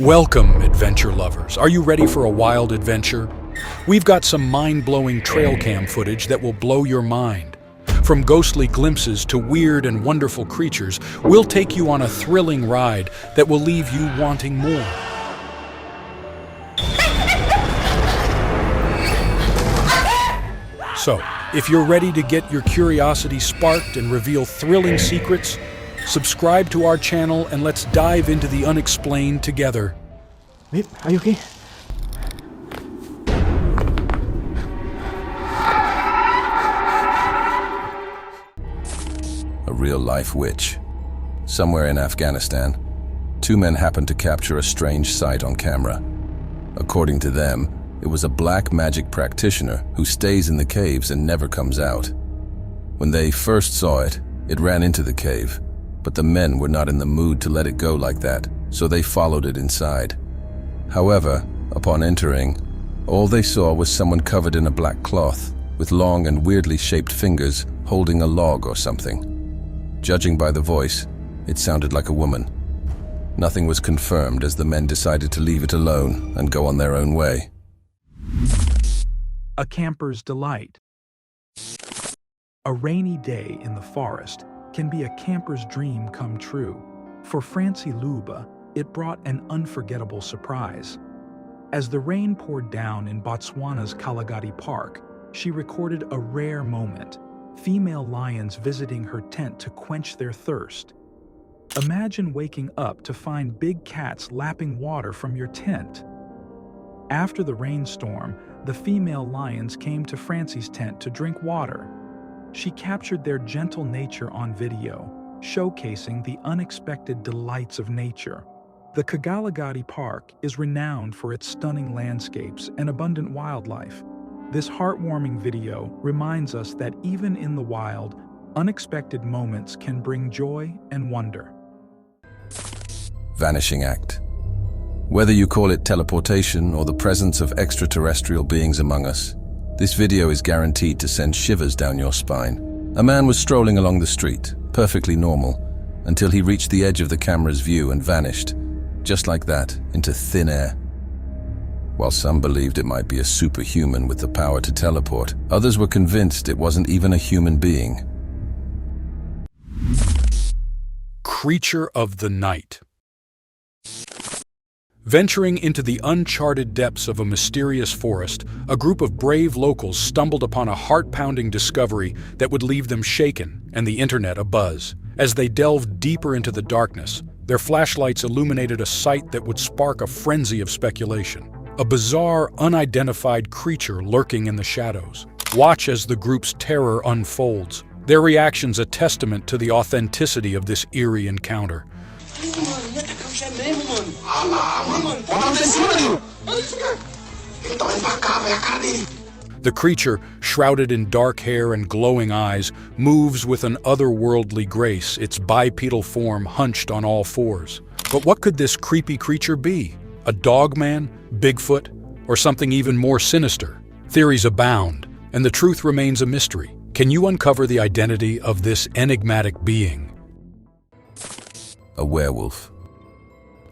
Welcome, adventure lovers. Are you ready for a wild adventure? We've got some mind-blowing trail cam footage that will blow your mind. From ghostly glimpses to weird and wonderful creatures, we'll take you on a thrilling ride that will leave you wanting more. So, if you're ready to get your curiosity sparked and reveal thrilling secrets, subscribe to our channel and let's dive into the unexplained together. Babe, are you okay? A real-life witch. Somewhere in Afghanistan, two men happened to capture a strange sight on camera. According to them, it was a black magic practitioner who stays in the caves and never comes out. When they first saw it, it ran into the cave, but the men were not in the mood to let it go like that, so they followed it inside. However, upon entering, all they saw was someone covered in a black cloth, with long and weirdly shaped fingers holding a log or something. Judging by the voice, it sounded like a woman. Nothing was confirmed as the men decided to leave it alone and go on their own way. A camper's delight. A rainy day in the forest can be a camper's dream come true. For Francie Luba, it brought an unforgettable surprise. As the rain poured down in Botswana's Kalagati Park, she recorded a rare moment: female lions visiting her tent to quench their thirst. Imagine waking up to find big cats lapping water from your tent. After the rainstorm, the female lions came to Francie's tent to drink water. She captured their gentle nature on video, showcasing the unexpected delights of nature. The Kagalagadi Park is renowned for its stunning landscapes and abundant wildlife. This heartwarming video reminds us that even in the wild, unexpected moments can bring joy and wonder. Vanishing act. Whether you call it teleportation or the presence of extraterrestrial beings among us, this video is guaranteed to send shivers down your spine. A man was strolling along the street, perfectly normal, until he reached the edge of the camera's view and vanished, just like that, into thin air. While some believed it might be a superhuman with the power to teleport, others were convinced it wasn't even a human being. Creature of the night. Venturing into the uncharted depths of a mysterious forest, a group of brave locals stumbled upon a heart-pounding discovery that would leave them shaken and the internet abuzz. As they delved deeper into the darkness, their flashlights illuminated a sight that would spark a frenzy of speculation. A bizarre, unidentified creature lurking in the shadows. Watch as the group's terror unfolds, their reactions a testament to the authenticity of this eerie encounter. The creature, shrouded in dark hair and glowing eyes, moves with an otherworldly grace, its bipedal form hunched on all fours. But what could this creepy creature be? A dogman, Bigfoot, or something even more sinister? Theories abound, and the truth remains a mystery. Can you uncover the identity of this enigmatic being? A werewolf.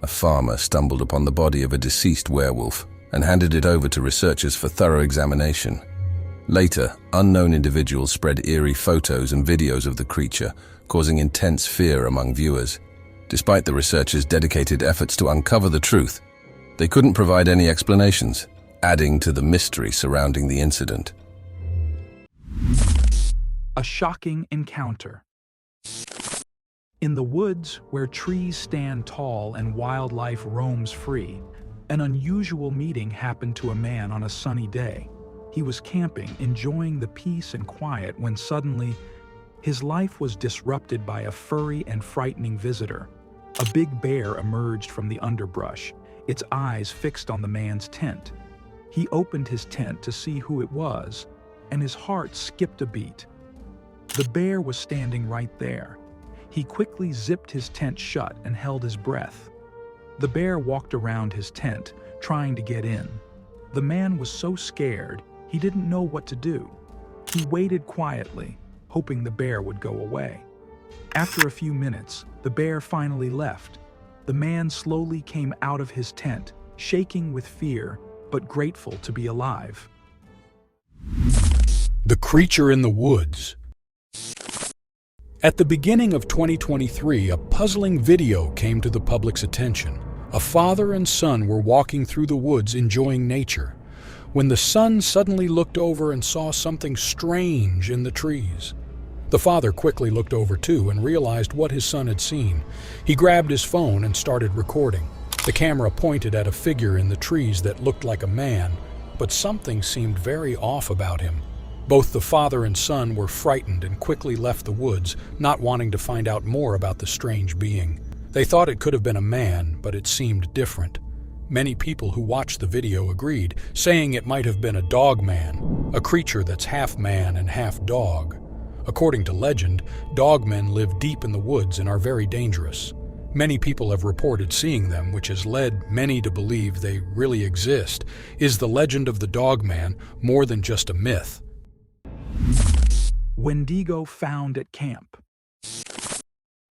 A farmer stumbled upon the body of a deceased werewolf and handed it over to researchers for thorough examination. Later, unknown individuals spread eerie photos and videos of the creature, causing intense fear among viewers. Despite the researchers' dedicated efforts to uncover the truth, they couldn't provide any explanations, adding to the mystery surrounding the incident. A shocking encounter. In the woods, where trees stand tall and wildlife roams free, an unusual meeting happened to a man on a sunny day. He was camping, enjoying the peace and quiet, when suddenly, his life was disrupted by a furry and frightening visitor. A big bear emerged from the underbrush, its eyes fixed on the man's tent. He opened his tent to see who it was, and his heart skipped a beat. The bear was standing right there. He quickly zipped his tent shut and held his breath. The bear walked around his tent, trying to get in. The man was so scared, he didn't know what to do. He waited quietly, hoping the bear would go away. After a few minutes, the bear finally left. The man slowly came out of his tent, shaking with fear, but grateful to be alive. The creature in the woods. At the beginning of 2023, a puzzling video came to the public's attention. A father and son were walking through the woods enjoying nature, when the son suddenly looked over and saw something strange in the trees. The father quickly looked over too and realized what his son had seen. He grabbed his phone and started recording. The camera pointed at a figure in the trees that looked like a man, but something seemed very off about him. Both the father and son were frightened and quickly left the woods, not wanting to find out more about the strange being. They thought it could have been a man, but it seemed different. Many people who watched the video agreed, saying it might have been a dog man, a creature that's half man and half dog. According to legend, dogmen live deep in the woods and are very dangerous. Many people have reported seeing them, which has led many to believe they really exist. Is the legend of the dogman more than just a myth? Wendigo found at camp.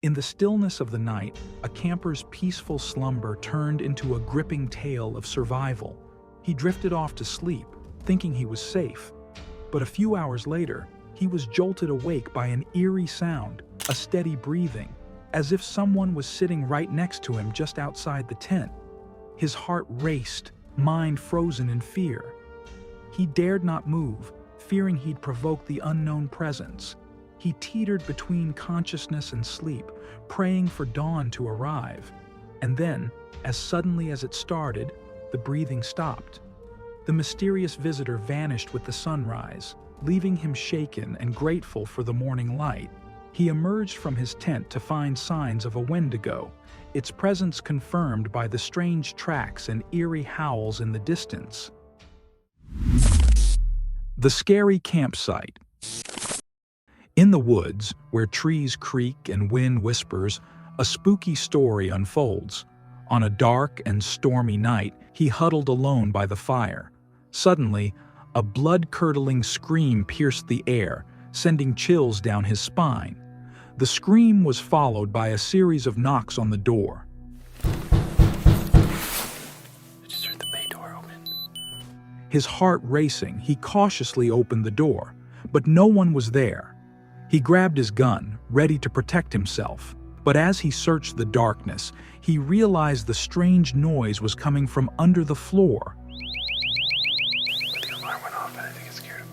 In the stillness of the night, a camper's peaceful slumber turned into a gripping tale of survival. He drifted off to sleep, thinking he was safe. But a few hours later, he was jolted awake by an eerie sound, a steady breathing, as if someone was sitting right next to him just outside the tent. His heart raced, mind frozen in fear. He dared not move, fearing he'd provoke the unknown presence. He teetered between consciousness and sleep, praying for dawn to arrive. And then, as suddenly as it started, the breathing stopped. The mysterious visitor vanished with the sunrise, leaving him shaken and grateful for the morning light. He emerged from his tent to find signs of a Wendigo, its presence confirmed by the strange tracks and eerie howls in the distance. The scary campsite. In the woods, where trees creak and wind whispers, a spooky story unfolds. On a dark and stormy night, he huddled alone by the fire. Suddenly, a blood-curdling scream pierced the air, sending chills down his spine. The scream was followed by a series of knocks on the door. I just heard the bay door open. His heart racing, he cautiously opened the door, but no one was there. He grabbed his gun, ready to protect himself. But as he searched the darkness, he realized the strange noise was coming from under the floor. The alarm went off and I think it scared him.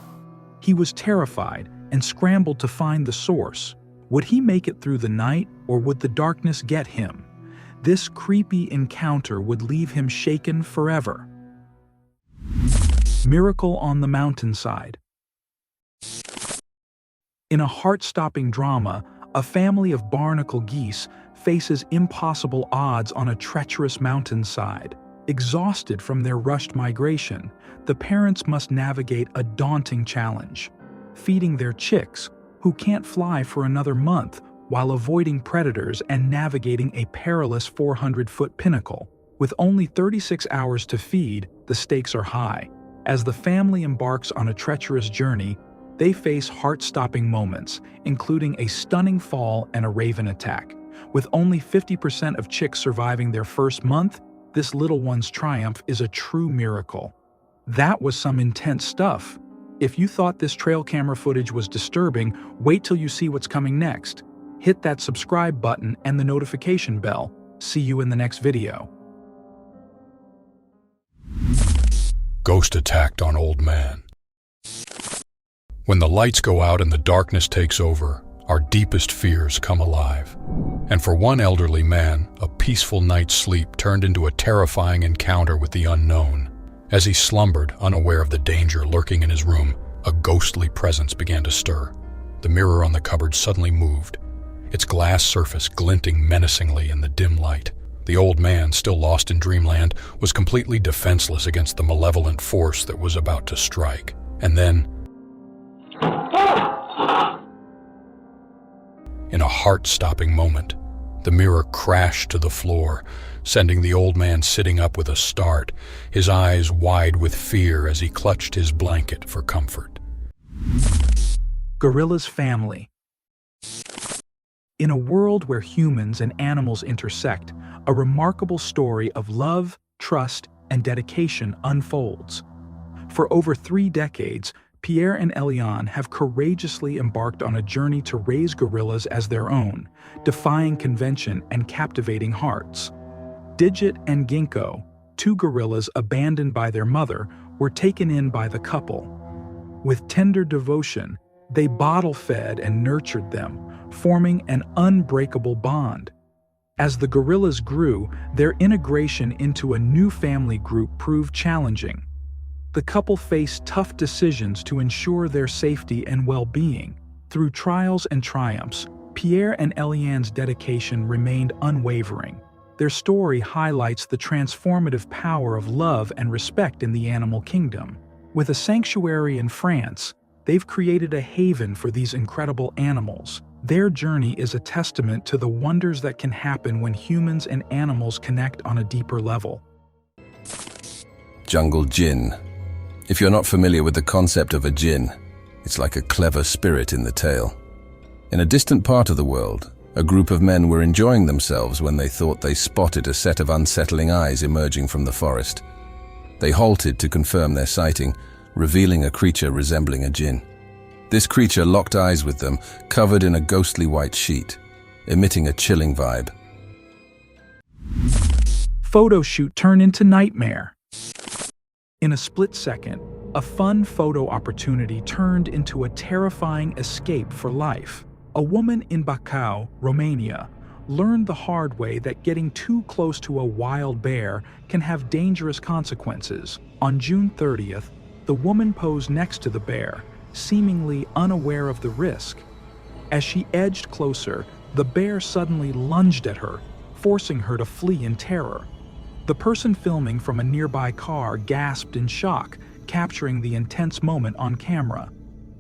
He was terrified and scrambled to find the source. Would he make it through the night, or would the darkness get him? This creepy encounter would leave him shaken forever. Miracle on the Mountainside. In a heart-stopping drama, a family of barnacle geese faces impossible odds on a treacherous mountainside. Exhausted from their rushed migration, the parents must navigate a daunting challenge: feeding their chicks, who can't fly for another month, while avoiding predators and navigating a perilous 400-foot pinnacle. With only 36 hours to feed, the stakes are high. As the family embarks on a treacherous journey, they face heart-stopping moments, including a stunning fall and a raven attack. With only 50% of chicks surviving their first month, this little one's triumph is a true miracle. That was some intense stuff. If you thought this trail camera footage was disturbing, wait till you see what's coming next. Hit that subscribe button and the notification bell. See you in the next video. Ghost attacked on old man. When the lights go out and the darkness takes over, our deepest fears come alive. And for one elderly man, a peaceful night's sleep turned into a terrifying encounter with the unknown. As he slumbered, unaware of the danger lurking in his room, a ghostly presence began to stir. The mirror on the cupboard suddenly moved, its glass surface glinting menacingly in the dim light. The old man, still lost in dreamland, was completely defenseless against the malevolent force that was about to strike. And then, in a heart-stopping moment, the mirror crashed to the floor, sending the old man sitting up with a start, his eyes wide with fear as he clutched his blanket for comfort. Gorilla's family. In a world where humans and animals intersect, a remarkable story of love, trust, and dedication unfolds. For over 3 decades, Pierre and Eliane have courageously embarked on a journey to raise gorillas as their own, defying convention and captivating hearts. Digit and Ginkgo, 2 gorillas abandoned by their mother, were taken in by the couple. With tender devotion, they bottle-fed and nurtured them, forming an unbreakable bond. As the gorillas grew, their integration into a new family group proved challenging. The couple faced tough decisions to ensure their safety and well-being. Through trials and triumphs, Pierre and Eliane's dedication remained unwavering. Their story highlights the transformative power of love and respect in the animal kingdom. With a sanctuary in France, they've created a haven for these incredible animals. Their journey is a testament to the wonders that can happen when humans and animals connect on a deeper level. Jungle Jinn. If you're not familiar with the concept of a jinn, it's like a clever spirit in the tale. In a distant part of the world, a group of men were enjoying themselves when they thought they spotted a set of unsettling eyes emerging from the forest. They halted to confirm their sighting, revealing a creature resembling a jinn. This creature locked eyes with them, covered in a ghostly white sheet, emitting a chilling vibe. Photo shoot turned into nightmare. In a split second, a fun photo opportunity turned into a terrifying escape for life. A woman in Bacău, Romania, learned the hard way that getting too close to a wild bear can have dangerous consequences. On June 30th, the woman posed next to the bear, seemingly unaware of the risk. As she edged closer, the bear suddenly lunged at her, forcing her to flee in terror. The person filming from a nearby car gasped in shock, capturing the intense moment on camera.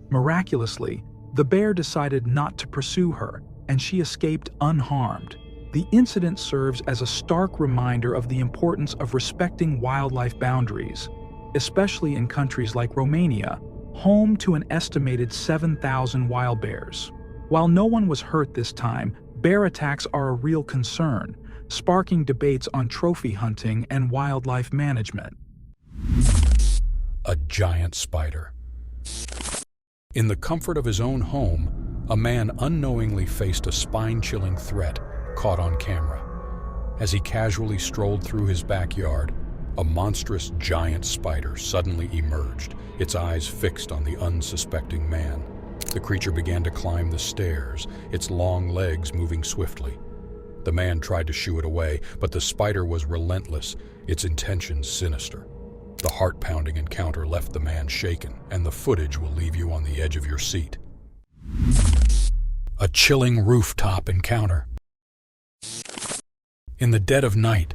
Miraculously, the bear decided not to pursue her, and she escaped unharmed. The incident serves as a stark reminder of the importance of respecting wildlife boundaries, especially in countries like Romania, home to an estimated 7,000 wild bears. While no one was hurt this time, bear attacks are a real concern, sparking debates on trophy hunting and wildlife management. A giant spider. In the comfort of his own home, a man unknowingly faced a spine-chilling threat caught on camera. As he casually strolled through his backyard, a monstrous giant spider suddenly emerged, its eyes fixed on the unsuspecting man. The creature began to climb the stairs, its long legs moving swiftly. The man tried to shoo it away, but the spider was relentless, its intentions sinister. The heart-pounding encounter left the man shaken, and the footage will leave you on the edge of your seat. A chilling rooftop encounter. In the dead of night,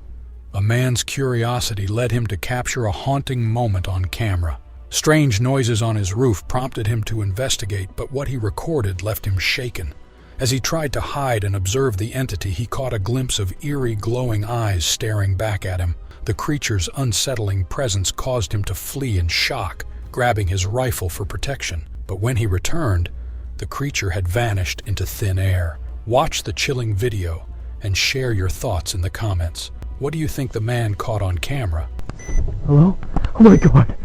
a man's curiosity led him to capture a haunting moment on camera. Strange noises on his roof prompted him to investigate, but what he recorded left him shaken. As he tried to hide and observe the entity, he caught a glimpse of eerie, glowing eyes staring back at him. The creature's unsettling presence caused him to flee in shock, grabbing his rifle for protection. But when he returned, the creature had vanished into thin air. Watch the chilling video and share your thoughts in the comments. What do you think the man caught on camera? Hello? Oh my god!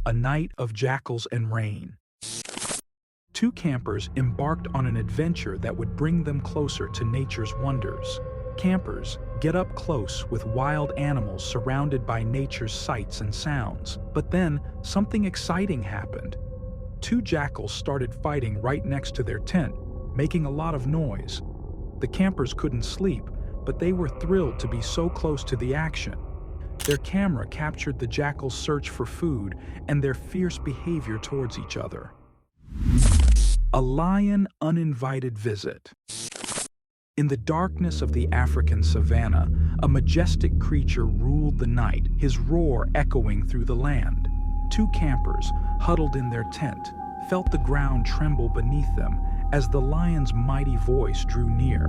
A night of jackals and rain. 2 campers embarked on an adventure that would bring them closer to nature's wonders. Campers get up close with wild animals surrounded by nature's sights and sounds. But then, something exciting happened. 2 jackals started fighting right next to their tent, making a lot of noise. The campers couldn't sleep, but they were thrilled to be so close to the action. Their camera captured the jackals' search for food and their fierce behavior towards each other. A lion uninvited visit. In the darkness of the African savanna, a majestic creature ruled the night, his roar echoing through the land. 2 campers, huddled in their tent, felt the ground tremble beneath them as the lion's mighty voice drew near.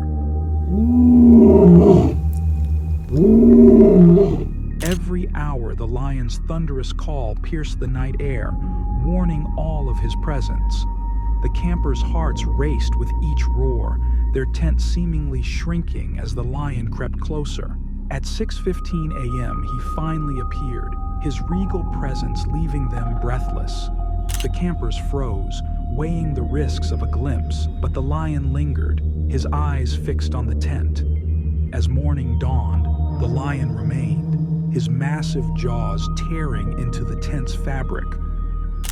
Every hour, the lion's thunderous call pierced the night air, warning all of his presence. The campers' hearts raced with each roar, their tent seemingly shrinking as the lion crept closer. At 6:15 a.m., he finally appeared, his regal presence leaving them breathless. The campers froze, weighing the risks of a glimpse, but the lion lingered, his eyes fixed on the tent. As morning dawned, the lion remained, his massive jaws tearing into the tent's fabric.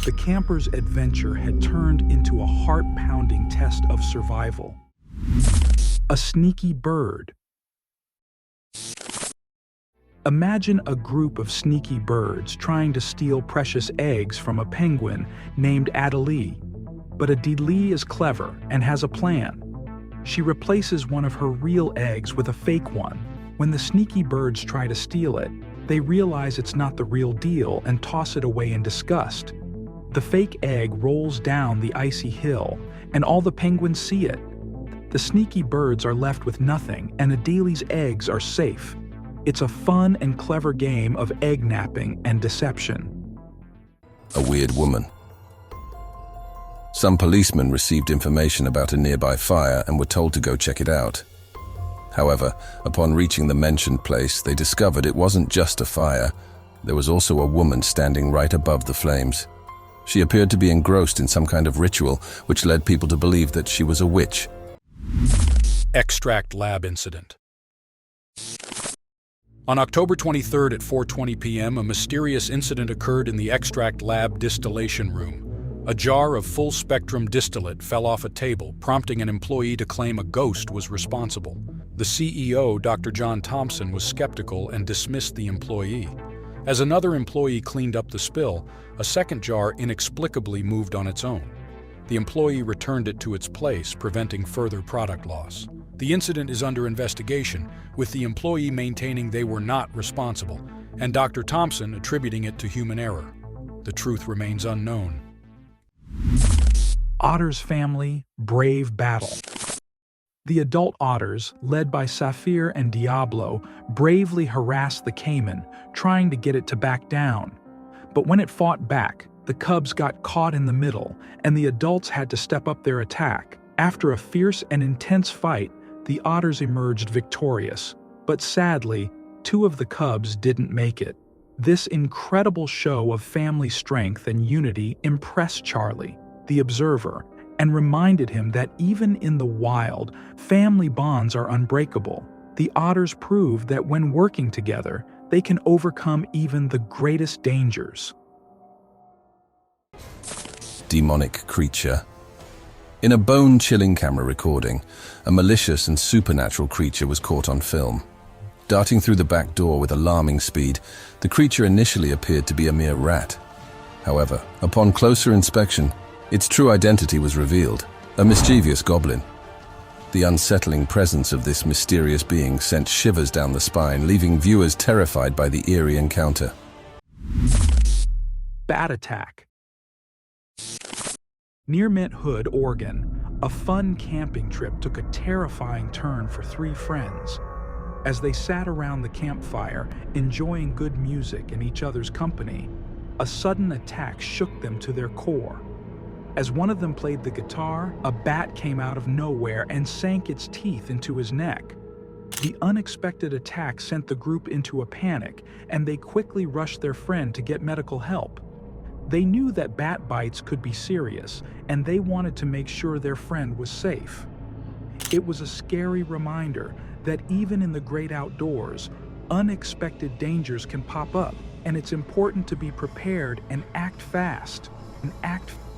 The campers' adventure had turned into a heart-pounding test of survival. A sneaky bird. Imagine a group of sneaky birds trying to steal precious eggs from a penguin named Adelie. But Adelie is clever and has a plan. She replaces one of her real eggs with a fake one. When the sneaky birds try to steal it, they realize it's not the real deal and toss it away in disgust. The fake egg rolls down the icy hill, and all the penguins see it. The sneaky birds are left with nothing, and Adelie's eggs are safe. It's a fun and clever game of egg napping and deception. A weird woman. Some policemen received information about a nearby fire and were told to go check it out. However, upon reaching the mentioned place, they discovered it wasn't just a fire. There was also a woman standing right above the flames. She appeared to be engrossed in some kind of ritual, which led people to believe that she was a witch. Extract lab incident. On October 23rd at 4:20 p.m., a mysterious incident occurred in the extract lab distillation room. A jar of full-spectrum distillate fell off a table, prompting an employee to claim a ghost was responsible. The CEO, Dr. John Thompson, was skeptical and dismissed the employee. As another employee cleaned up the spill, a second jar inexplicably moved on its own. The employee returned it to its place, preventing further product loss. The incident is under investigation, with the employee maintaining they were not responsible, and Dr. Thompson attributing it to human error. The truth remains unknown. Otter's family, brave battle. The adult otters, led by Saphir and Diablo, bravely harassed the caiman, trying to get it to back down. But when it fought back, the cubs got caught in the middle, and the adults had to step up their attack. After a fierce and intense fight, the otters emerged victorious. But sadly, 2 of the cubs didn't make it. This incredible show of family strength and unity impressed Charlie, the observer, and reminded him that even in the wild, family bonds are unbreakable. The otters proved that when working together, they can overcome even the greatest dangers. Demonic creature. In a bone-chilling camera recording, a malicious and supernatural creature was caught on film. Darting through the back door with alarming speed, the creature initially appeared to be a mere rat. However, upon closer inspection, its true identity was revealed, a mischievous goblin. The unsettling presence of this mysterious being sent shivers down the spine, leaving viewers terrified by the eerie encounter. Bat attack. Near Mint Hood, Oregon, a fun camping trip took a terrifying turn for 3 friends. As they sat around the campfire, enjoying good music and each other's company, a sudden attack shook them to their core. As one of them played the guitar, a bat came out of nowhere and sank its teeth into his neck. The unexpected attack sent the group into a panic, and they quickly rushed their friend to get medical help. They knew that bat bites could be serious, and they wanted to make sure their friend was safe. It was a scary reminder that even in the great outdoors, unexpected dangers can pop up, and it's important to be prepared and act fast.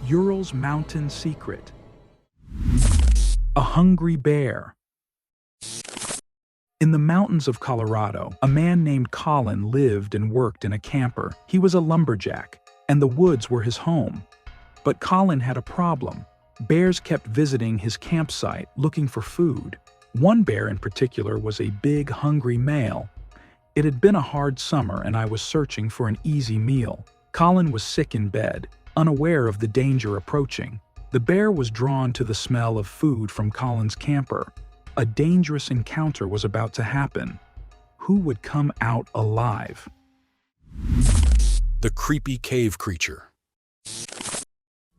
Ural's mountain secret. A hungry bear. In the mountains of Colorado, a man named Colin lived and worked in a camper. He was a lumberjack, and the woods were his home. But Colin had a problem. Bears kept visiting his campsite looking for food. One bear in particular was a big, hungry male. It had been a hard summer, and I was searching for an easy meal. Colin was sick in bed, unaware of the danger approaching. The bear was drawn to the smell of food from Colin's camper. A dangerous encounter was about to happen. Who would come out alive? The creepy cave creature.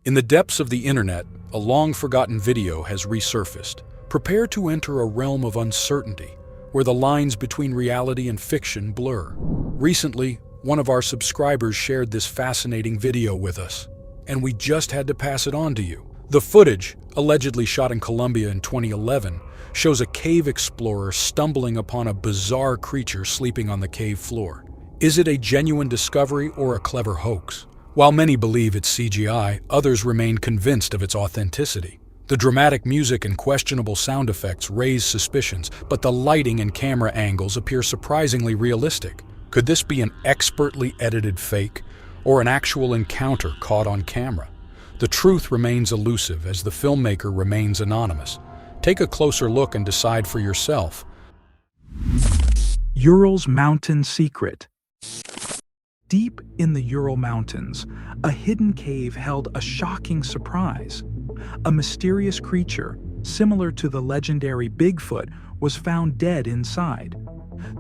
In the depths of the internet, a long-forgotten video has resurfaced. Prepare to enter a realm of uncertainty, where the lines between reality and fiction blur. Recently, one of our subscribers shared this fascinating video with us, and we just had to pass it on to you. The footage, allegedly shot in Colombia in 2011, shows a cave explorer stumbling upon a bizarre creature sleeping on the cave floor. Is it a genuine discovery or a clever hoax? While many believe it's CGI, others remain convinced of its authenticity. The dramatic music and questionable sound effects raise suspicions, but the lighting and camera angles appear surprisingly realistic. Could this be an expertly edited fake, or an actual encounter caught on camera? The truth remains elusive as the filmmaker remains anonymous. Take a closer look and decide for yourself. Ural's Mountain Secret. Deep in the Ural Mountains, a hidden cave held a shocking surprise. A mysterious creature, similar to the legendary Bigfoot, was found dead inside.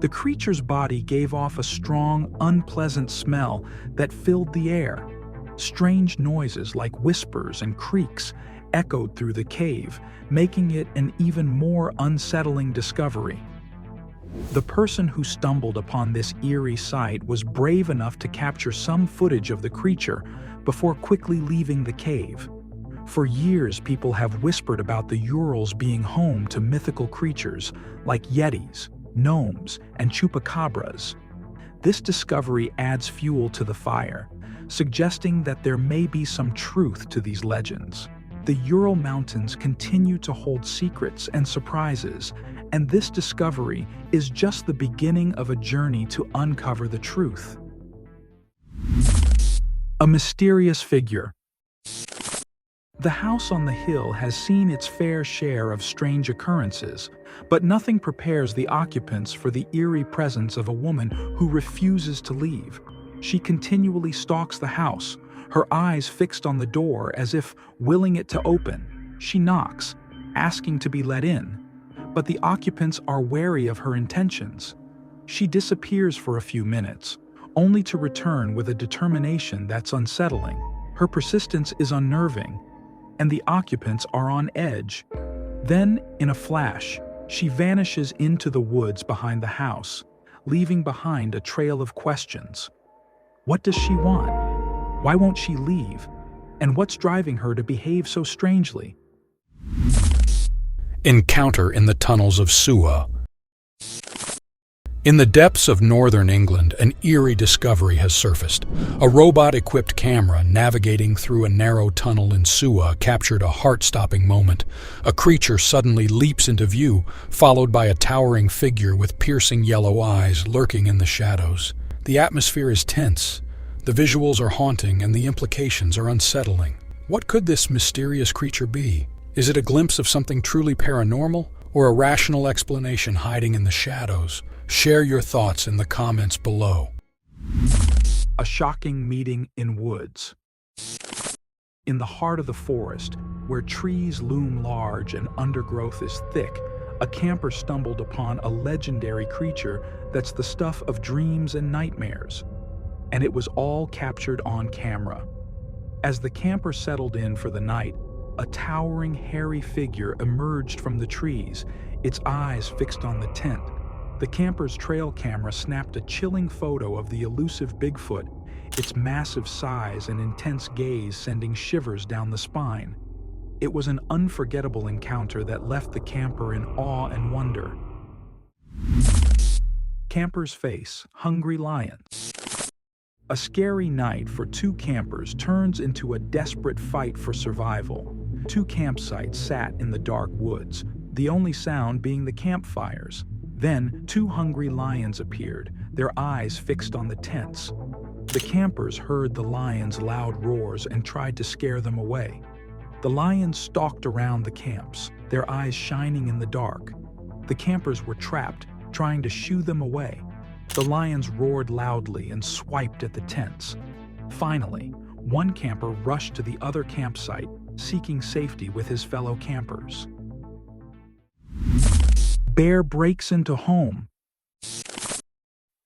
The creature's body gave off a strong, unpleasant smell that filled the air. Strange noises like whispers and creaks echoed through the cave, making it an even more unsettling discovery. The person who stumbled upon this eerie sight was brave enough to capture some footage of the creature before quickly leaving the cave. For years, people have whispered about the Urals being home to mythical creatures like yetis, gnomes, and chupacabras. This discovery adds fuel to the fire, suggesting that there may be some truth to these legends. The Ural Mountains continue to hold secrets and surprises, and this discovery is just the beginning of a journey to uncover the truth. A mysterious figure. The house on the hill has seen its fair share of strange occurrences, but nothing prepares the occupants for the eerie presence of a woman who refuses to leave. She continually stalks the house, her eyes fixed on the door as if willing it to open. She knocks, asking to be let in, but the occupants are wary of her intentions. She disappears for a few minutes, only to return with a determination that's unsettling. Her persistence is unnerving, and the occupants are on edge. Then, in a flash, she vanishes into the woods behind the house, leaving behind a trail of questions. What does she want? Why won't she leave? And what's driving her to behave so strangely? Encounter in the tunnels of Suwa. In the depths of northern England, an eerie discovery has surfaced. A robot-equipped camera navigating through a narrow tunnel in Suwa captured a heart-stopping moment. A creature suddenly leaps into view, followed by a towering figure with piercing yellow eyes lurking in the shadows. The atmosphere is tense, the visuals are haunting, and the implications are unsettling. What could this mysterious creature be? Is it a glimpse of something truly paranormal, or a rational explanation hiding in the shadows? Share your thoughts in the comments below. A shocking meeting in woods. In the heart of the forest, where trees loom large and undergrowth is thick, a camper stumbled upon a legendary creature that's the stuff of dreams and nightmares. And it was all captured on camera. As the camper settled in for the night, a towering, hairy figure emerged from the trees, its eyes fixed on the tent. The camper's trail camera snapped a chilling photo of the elusive Bigfoot, its massive size and intense gaze sending shivers down the spine. It was an unforgettable encounter that left the camper in awe and wonder. Camper's face, hungry lion. A scary night for two campers turns into a desperate fight for survival. Two campsites sat in the dark woods, the only sound being the campfires. Then, two hungry lions appeared, their eyes fixed on the tents. The campers heard the lions' loud roars and tried to scare them away. The lions stalked around the camps, their eyes shining in the dark. The campers were trapped, trying to shoo them away. The lions roared loudly and swiped at the tents. Finally, one camper rushed to the other campsite, seeking safety with his fellow campers. Bear breaks into home.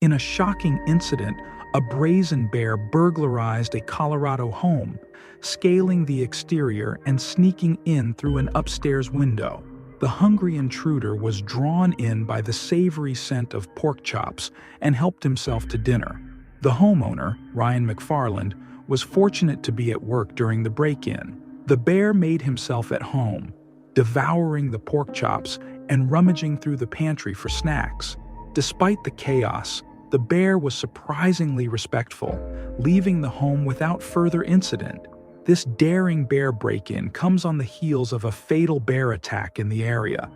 In a shocking incident, a brazen bear burglarized a Colorado home, scaling the exterior and sneaking in through an upstairs window. The hungry intruder was drawn in by the savory scent of pork chops and helped himself to dinner. The homeowner, Ryan McFarland, was fortunate to be at work during the break-in. The bear made himself at home, devouring the pork chops and rummaging through the pantry for snacks. Despite the chaos, the bear was surprisingly respectful, leaving the home without further incident. This daring bear break-in comes on the heels of a fatal bear attack in the area.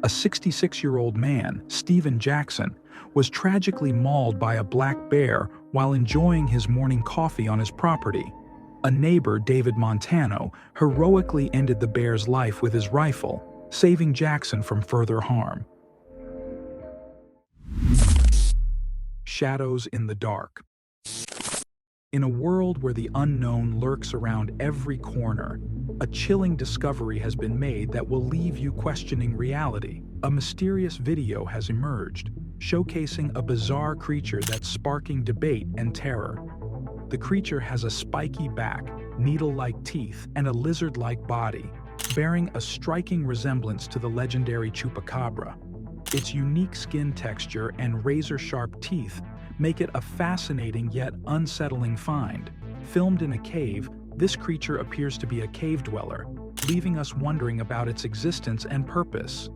A 66-year-old man, Stephen Jackson, was tragically mauled by a black bear while enjoying his morning coffee on his property. A neighbor, David Montano, heroically ended the bear's life with his rifle, saving Jackson from further harm. Shadows in the dark. In a world where the unknown lurks around every corner, a chilling discovery has been made that will leave you questioning reality. A mysterious video has emerged, showcasing a bizarre creature that's sparking debate and terror. The creature has a spiky back, needle-like teeth, and a lizard-like body, bearing a striking resemblance to the legendary chupacabra. Its unique skin texture and razor-sharp teeth make it a fascinating yet unsettling find. Filmed in a cave, this creature appears to be a cave dweller, leaving us wondering about its existence and purpose.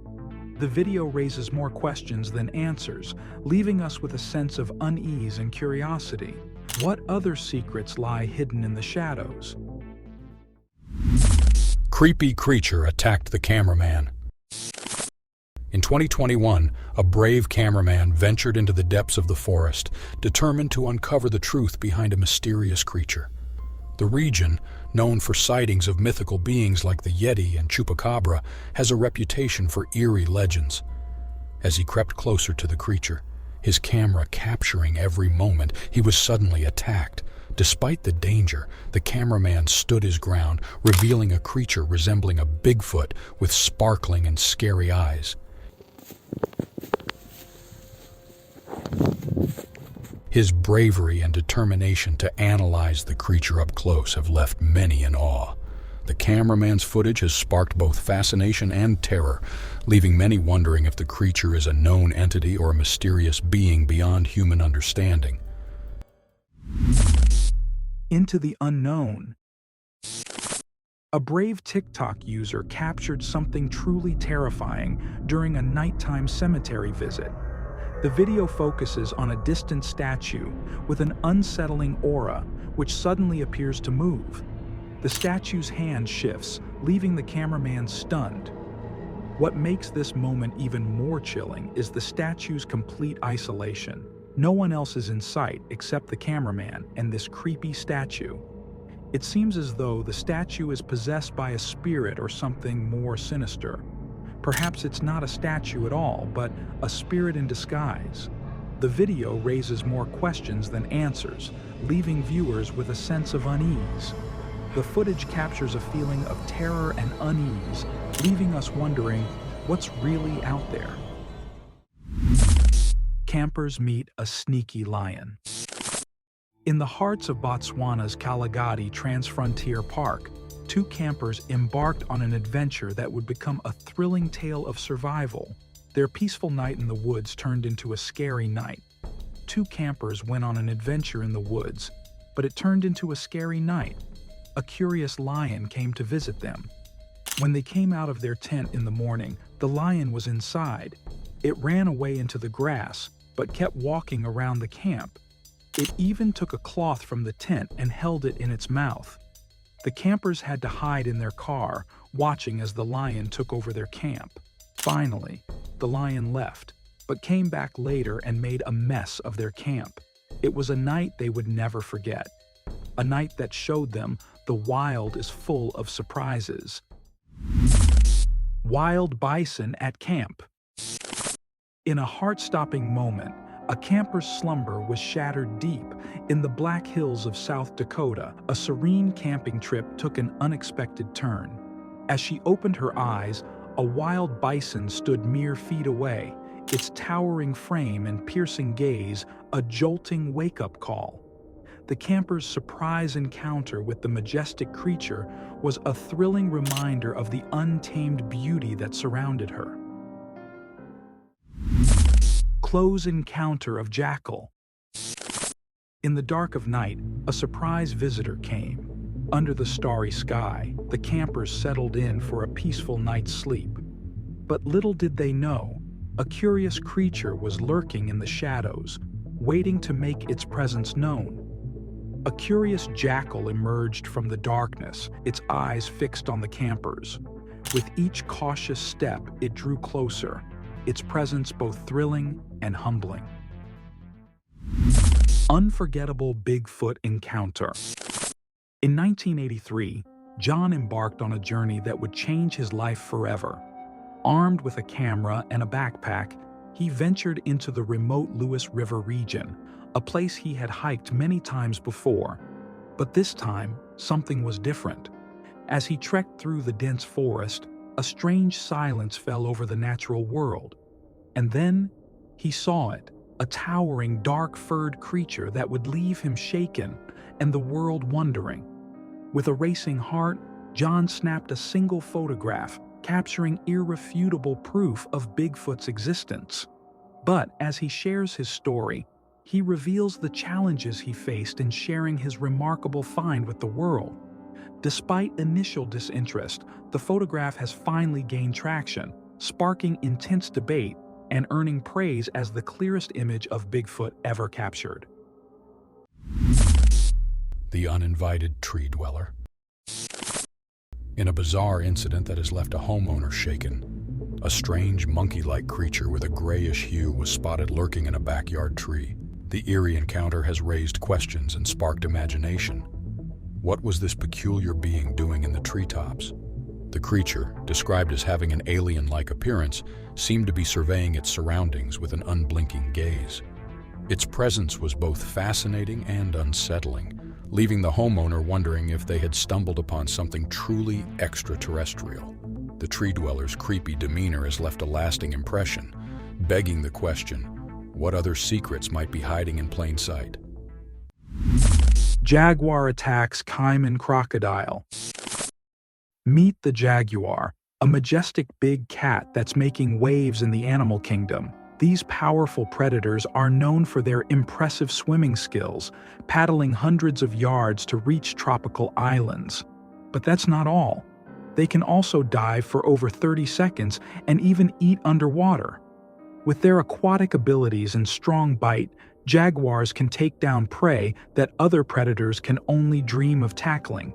The video raises more questions than answers, leaving us with a sense of unease and curiosity. What other secrets lie hidden in the shadows? Creepy creature attacked the cameraman. In 2021, a brave cameraman ventured into the depths of the forest, determined to uncover the truth behind a mysterious creature. The region, known for sightings of mythical beings like the Yeti and Chupacabra, has a reputation for eerie legends. As he crept closer to the creature, his camera capturing every moment, he was suddenly attacked. Despite the danger, the cameraman stood his ground, revealing a creature resembling a Bigfoot with sparkling and scary eyes. His bravery and determination to analyze the creature up close have left many in awe. The cameraman's footage has sparked both fascination and terror, leaving many wondering if the creature is a known entity or a mysterious being beyond human understanding. Into the unknown. A brave TikTok user captured something truly terrifying during a nighttime cemetery visit. The video focuses on a distant statue with an unsettling aura which suddenly appears to move. The statue's hand shifts, leaving the cameraman stunned. What makes this moment even more chilling is the statue's complete isolation. No one else is in sight except the cameraman and this creepy statue. It seems as though the statue is possessed by a spirit or something more sinister. Perhaps it's not a statue at all, but a spirit in disguise. The video raises more questions than answers, leaving viewers with a sense of unease. The footage captures a feeling of terror and unease, leaving us wondering what's really out there. Campers meet a sneaky lion. In the hearts of Botswana's Kalahari Transfrontier Park, two campers embarked on an adventure that would become a thrilling tale of survival. Their peaceful night in the woods turned into a scary night. Two campers went on an adventure in the woods, but it turned into a scary night. A curious lion came to visit them. When they came out of their tent in the morning, the lion was inside. It ran away into the grass, but kept walking around the camp. It even took a cloth from the tent and held it in its mouth. The campers had to hide in their car, watching as the lion took over their camp. Finally, the lion left, but came back later and made a mess of their camp. It was a night they would never forget. A night that showed them the wild is full of surprises. Wild bison at camp. In a heart-stopping moment, a camper's slumber was shattered deep in the Black Hills of South Dakota. A serene camping trip took an unexpected turn. As she opened her eyes, a wild bison stood mere feet away, its towering frame and piercing gaze a jolting wake-up call. the camper's surprise encounter with the majestic creature was a thrilling reminder of the untamed beauty that surrounded her. Close encounter of Jackal. In the dark of night, a surprise visitor came. Under the starry sky, the campers settled in for a peaceful night's sleep. But little did they know, a curious creature was lurking in the shadows, waiting to make its presence known. A curious jackal emerged from the darkness, its eyes fixed on the campers. With each cautious step, it drew closer, its presence both thrilling and humbling. Unforgettable Bigfoot encounter. In 1983, John embarked on a journey that would change his life forever. Armed with a camera and a backpack, he ventured into the remote Lewis River region, a place he had hiked many times before. But this time, something was different. As he trekked through the dense forest, a strange silence fell over the natural world. And then, he saw it, a towering, dark-furred creature that would leave him shaken and the world wondering. With a racing heart, John snapped a single photograph, capturing irrefutable proof of Bigfoot's existence. But as he shares his story, he reveals the challenges he faced in sharing his remarkable find with the world. Despite initial disinterest, the photograph has finally gained traction, sparking intense debate and earning praise as the clearest image of Bigfoot ever captured. The uninvited tree dweller. In a bizarre incident that has left a homeowner shaken, a strange monkey-like creature with a grayish hue was spotted lurking in a backyard tree. The eerie encounter has raised questions and sparked imagination. What was this peculiar being doing in the treetops? The creature, described as having an alien-like appearance, seemed to be surveying its surroundings with an unblinking gaze. Its presence was both fascinating and unsettling, leaving the homeowner wondering if they had stumbled upon something truly extraterrestrial. The tree dweller's creepy demeanor has left a lasting impression, begging the question, what other secrets might be hiding in plain sight? Jaguar attacks caiman crocodile. Meet the jaguar, a majestic big cat that's making waves in the animal kingdom. These powerful predators are known for their impressive swimming skills, paddling hundreds of yards to reach tropical islands. But that's not all. They can also dive for over 30 seconds and even eat underwater. With their aquatic abilities and strong bite, jaguars can take down prey that other predators can only dream of tackling.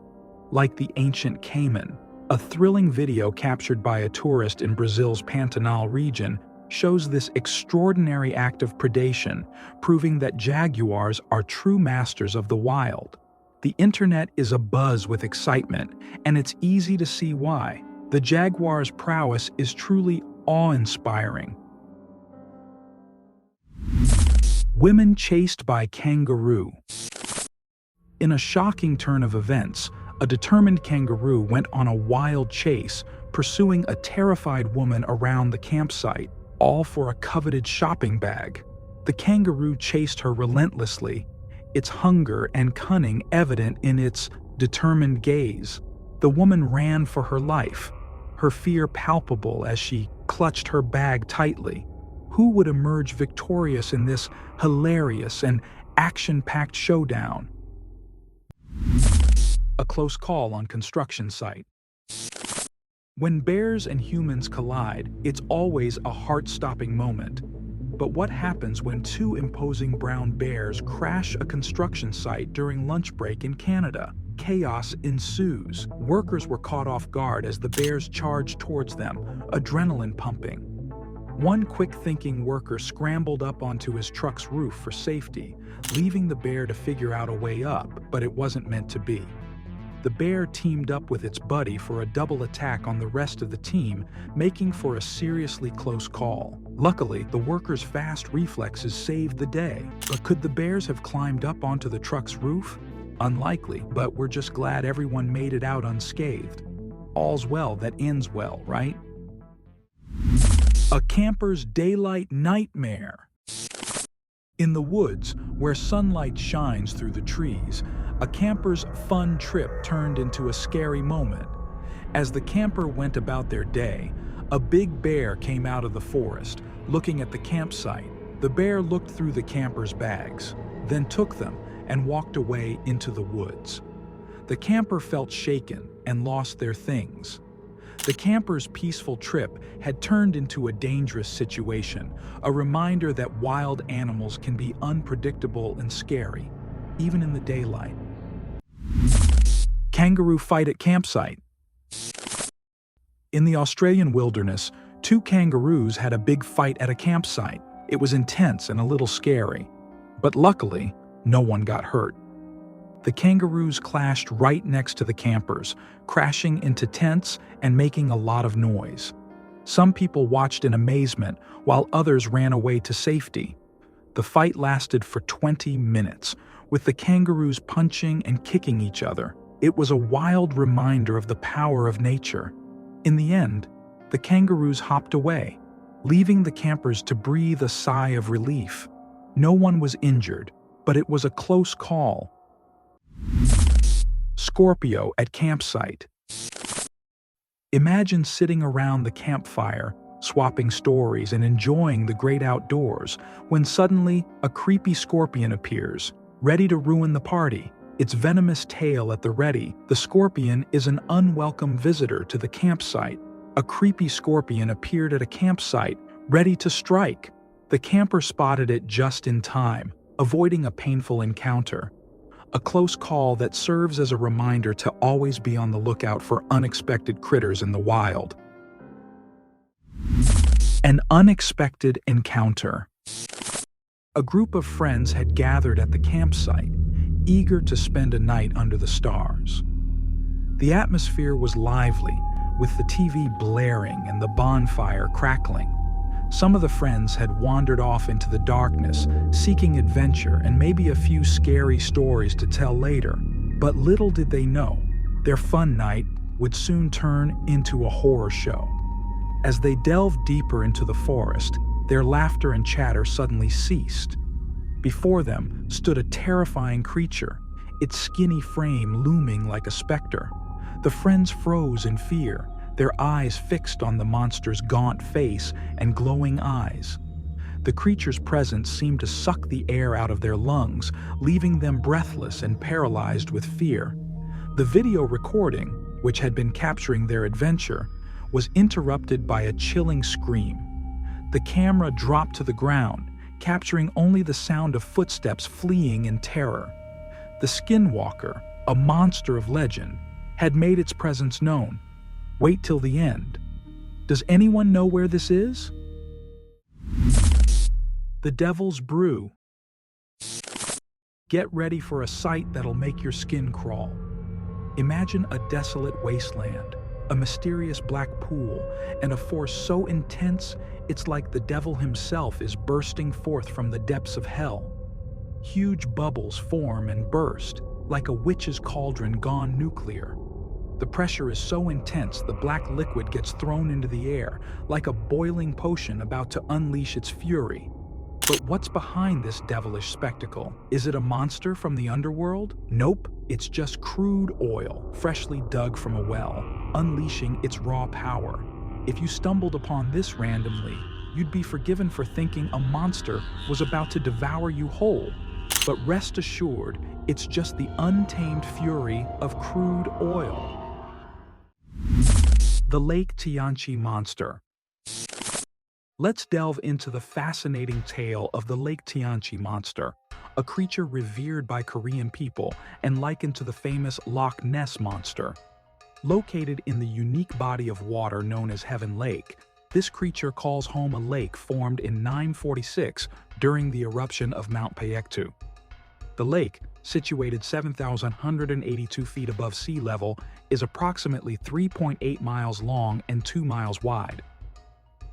Like the ancient caiman. A thrilling video captured by a tourist in Brazil's Pantanal region shows this extraordinary act of predation, proving that jaguars are true masters of the wild. The internet is abuzz with excitement, and it's easy to see why. The jaguar's prowess is truly awe-inspiring. Women chased by kangaroo. In a shocking turn of events, a determined kangaroo went on a wild chase, pursuing a terrified woman around the campsite, all for a coveted shopping bag. The kangaroo chased her relentlessly, its hunger and cunning evident in its determined gaze. The woman ran for her life, her fear palpable as she clutched her bag tightly. Who would emerge victorious in this hilarious and action-packed showdown? A close call on construction site. When bears and humans collide, it's always a heart-stopping moment. But what happens when two imposing brown bears crash a construction site during lunch break in Canada? Chaos ensues. Workers were caught off guard as the bears charged towards them, adrenaline pumping. One quick-thinking worker scrambled up onto his truck's roof for safety, leaving the bear to figure out a way up, but it wasn't meant to be. The bear teamed up with its buddy for a double attack on the rest of the team, making for a seriously close call. Luckily, the workers' fast reflexes saved the day. But could the bears have climbed up onto the truck's roof? Unlikely, but we're just glad everyone made it out unscathed. All's well that ends well, right? A camper's daylight nightmare. In the woods, where sunlight shines through the trees, a camper's fun trip turned into a scary moment. As the camper went about their day, a big bear came out of the forest, looking at the campsite. The bear looked through the camper's bags, then took them and walked away into the woods. The camper felt shaken and lost their things. The camper's peaceful trip had turned into a dangerous situation, a reminder that wild animals can be unpredictable and scary, even in the daylight. Kangaroo fight at campsite. In the Australian wilderness, two kangaroos had a big fight at a campsite. It was intense and a little scary, but luckily, no one got hurt. The kangaroos clashed right next to the campers, crashing into tents and making a lot of noise. Some people watched in amazement, while others ran away to safety. The fight lasted for 20 minutes, with the kangaroos punching and kicking each other. It was a wild reminder of the power of nature. In the end, the kangaroos hopped away, leaving the campers to breathe a sigh of relief. No one was injured, but it was a close call. Scorpio at campsite. Imagine sitting around the campfire, swapping stories and enjoying the great outdoors, when suddenly a creepy scorpion appears, ready to ruin the party. Its venomous tail at the ready, the scorpion is an unwelcome visitor to the campsite. A creepy scorpion appeared at a campsite, ready to strike. The camper spotted it just in time, avoiding a painful encounter. A close call that serves as a reminder to always be on the lookout for unexpected critters in the wild. An unexpected encounter. A group of friends had gathered at the campsite, eager to spend a night under the stars. The atmosphere was lively, with the TV blaring and the bonfire crackling. Some of the friends had wandered off into the darkness, seeking adventure and maybe a few scary stories to tell later. But little did they know, their fun night would soon turn into a horror show. As they delved deeper into the forest, their laughter and chatter suddenly ceased. Before them stood a terrifying creature, its skinny frame looming like a specter. The friends froze in fear, their eyes fixed on the monster's gaunt face and glowing eyes. The creature's presence seemed to suck the air out of their lungs, leaving them breathless and paralyzed with fear. The video recording, which had been capturing their adventure, was interrupted by a chilling scream. The camera dropped to the ground, capturing only the sound of footsteps fleeing in terror. The skinwalker, a monster of legend, had made its presence known. Wait till the end. Does anyone know where this is? The Devil's Brew. Get ready for a sight that'll make your skin crawl. Imagine a desolate wasteland, a mysterious black pool, and a force so intense it's like the devil himself is bursting forth from the depths of hell. Huge bubbles form and burst, like a witch's cauldron gone nuclear. The pressure is so intense the black liquid gets thrown into the air, like a boiling potion about to unleash its fury. But what's behind this devilish spectacle? Is it a monster from the underworld? Nope, it's just crude oil, freshly dug from a well, unleashing its raw power. If you stumbled upon this randomly, you'd be forgiven for thinking a monster was about to devour you whole. But rest assured, it's just the untamed fury of crude oil. The Lake Tianchi Monster. Let's delve into the fascinating tale of the Lake Tianchi Monster, a creature revered by Korean people and likened to the famous Loch Ness Monster. Located in the unique body of water known as Heaven Lake, this creature calls home a lake formed in 946 during the eruption of Mount Paektu. The lake, situated 7,182 feet above sea level, is approximately 3.8 miles long and 2 miles wide.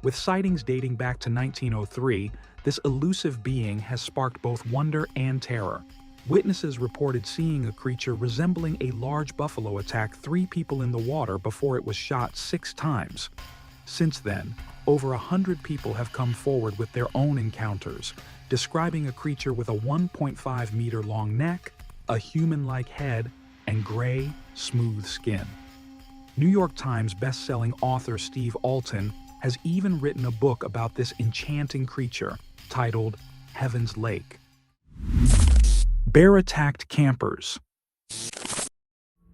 With sightings dating back to 1903, this elusive being has sparked both wonder and terror. Witnesses reported seeing a creature resembling a large buffalo attack 3 people in the water before it was shot 6 times. Since then, over 100 people have come forward with their own encounters, describing a creature with a 1.5-meter-long neck, a human-like head, and gray, smooth skin. New York Times best-selling author Steve Alton has even written a book about this enchanting creature, titled Heaven's Lake. Bear-attacked campers.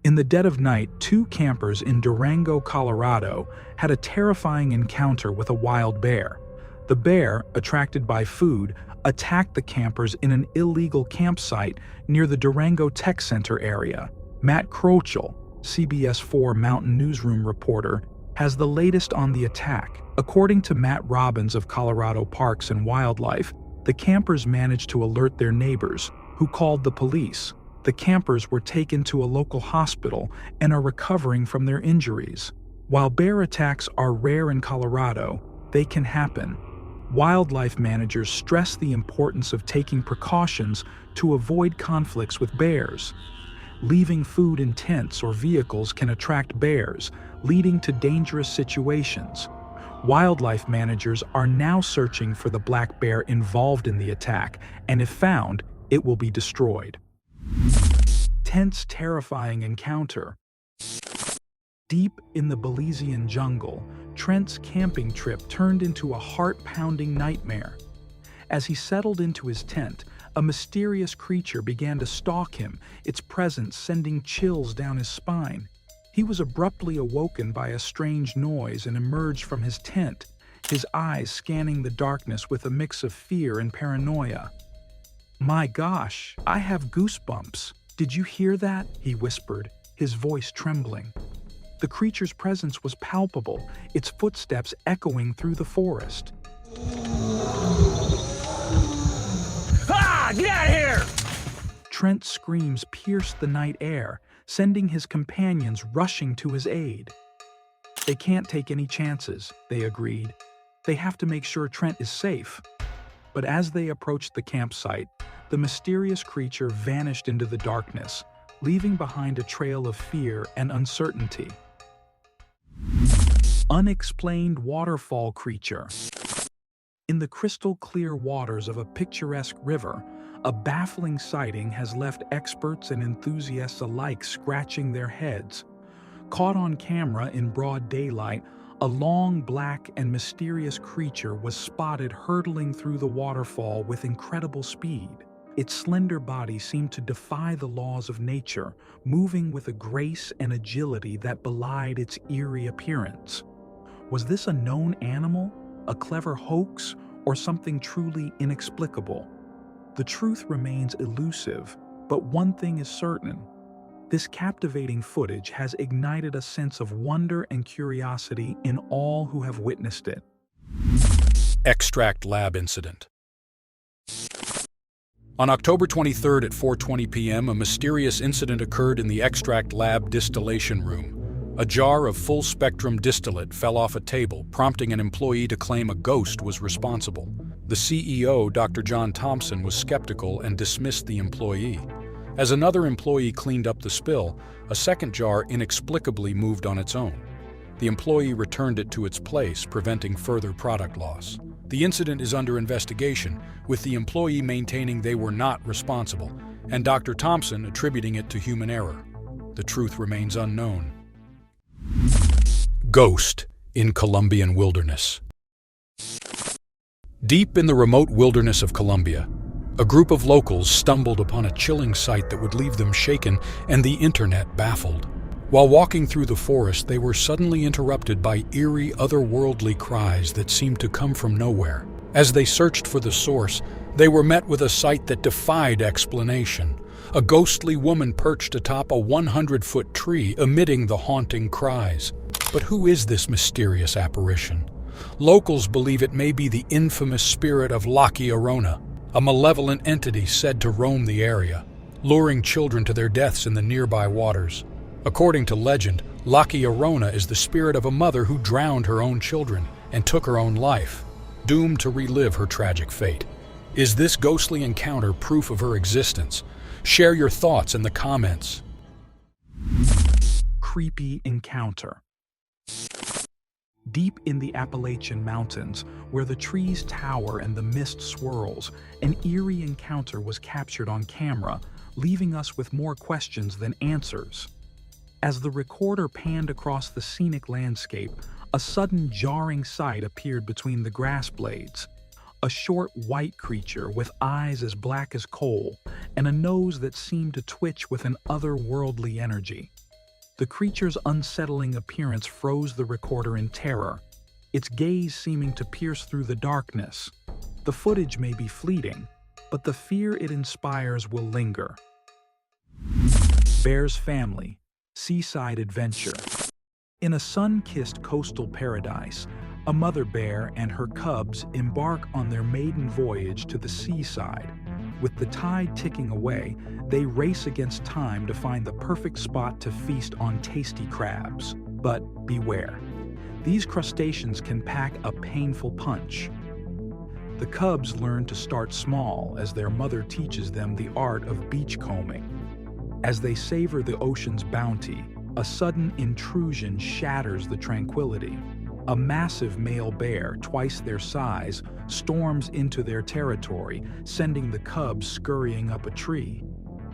In the dead of night, 2 campers in Durango, Colorado, had a terrifying encounter with a wild bear. The bear, attracted by food, attacked the campers in an illegal campsite near the Durango Tech Center area. Matt Krochel, CBS 4 Mountain Newsroom reporter, has the latest on the attack. According to Matt Robbins of Colorado Parks and Wildlife, the campers managed to alert their neighbors, who called the police. The campers were taken to a local hospital and are recovering from their injuries. While bear attacks are rare in Colorado, they can happen. Wildlife managers stress the importance of taking precautions to avoid conflicts with bears. Leaving food in tents or vehicles can attract bears, leading to dangerous situations. Wildlife managers are now searching for the black bear involved in the attack, and if found, it will be destroyed. Tense, terrifying encounter. Deep in the Belizean jungle, Trent's camping trip turned into a heart-pounding nightmare. As he settled into his tent, a mysterious creature began to stalk him, its presence sending chills down his spine. He was abruptly awoken by a strange noise and emerged from his tent, his eyes scanning the darkness with a mix of fear and paranoia. "My gosh, I have goosebumps. Did you hear that?" he whispered, his voice trembling. The creature's presence was palpable, its footsteps echoing through the forest. Ah! Get out of here! Trent's screams pierced the night air, sending his companions rushing to his aid. They can't take any chances, they agreed. They have to make sure Trent is safe. But as they approached the campsite, the mysterious creature vanished into the darkness, leaving behind a trail of fear and uncertainty. Unexplained waterfall creature. In the crystal-clear waters of a picturesque river, a baffling sighting has left experts and enthusiasts alike scratching their heads. Caught on camera in broad daylight, a long, black, and mysterious creature was spotted hurtling through the waterfall with incredible speed. Its slender body seemed to defy the laws of nature, moving with a grace and agility that belied its eerie appearance. Was this a known animal, a clever hoax, or something truly inexplicable? The truth remains elusive, but one thing is certain. This captivating footage has ignited a sense of wonder and curiosity in all who have witnessed it. Extract Lab Incident. On October 23rd at 4:20 p.m., a mysterious incident occurred in the Extract Lab distillation room. A jar of full-spectrum distillate fell off a table, prompting an employee to claim a ghost was responsible. The CEO, Dr. John Thompson, was skeptical and dismissed the employee. As another employee cleaned up the spill, a second jar inexplicably moved on its own. The employee returned it to its place, preventing further product loss. The incident is under investigation, with the employee maintaining they were not responsible, and Dr. Thompson attributing it to human error. The truth remains unknown. Ghost in Colombian wilderness. Deep in the remote wilderness of Colombia, a group of locals stumbled upon a chilling sight that would leave them shaken and the internet baffled. While walking through the forest, they were suddenly interrupted by eerie, otherworldly cries that seemed to come from nowhere. As they searched for the source, they were met with a sight that defied explanation. A ghostly woman perched atop a 100-foot tree, emitting the haunting cries. But who is this mysterious apparition? Locals believe it may be the infamous spirit of La Llorona, a malevolent entity said to roam the area, luring children to their deaths in the nearby waters. According to legend, La Llorona is the spirit of a mother who drowned her own children and took her own life, doomed to relive her tragic fate. Is this ghostly encounter proof of her existence? Share your thoughts in the comments. Creepy encounter. Deep in the Appalachian Mountains, where the trees tower and the mist swirls, an eerie encounter was captured on camera, leaving us with more questions than answers. As the recorder panned across the scenic landscape, a sudden jarring sight appeared between the grass blades. A short white creature with eyes as black as coal and a nose that seemed to twitch with an otherworldly energy. The creature's unsettling appearance froze the recorder in terror, its gaze seeming to pierce through the darkness. The footage may be fleeting, but the fear it inspires will linger. Bear's family, seaside adventure. In a sun-kissed coastal paradise, a mother bear and her cubs embark on their maiden voyage to the seaside. With the tide ticking away, they race against time to find the perfect spot to feast on tasty crabs. But beware, these crustaceans can pack a painful punch. The cubs learn to start small as their mother teaches them the art of beachcombing. As they savor the ocean's bounty, a sudden intrusion shatters the tranquility. A massive male bear, twice their size, storms into their territory, sending the cubs scurrying up a tree.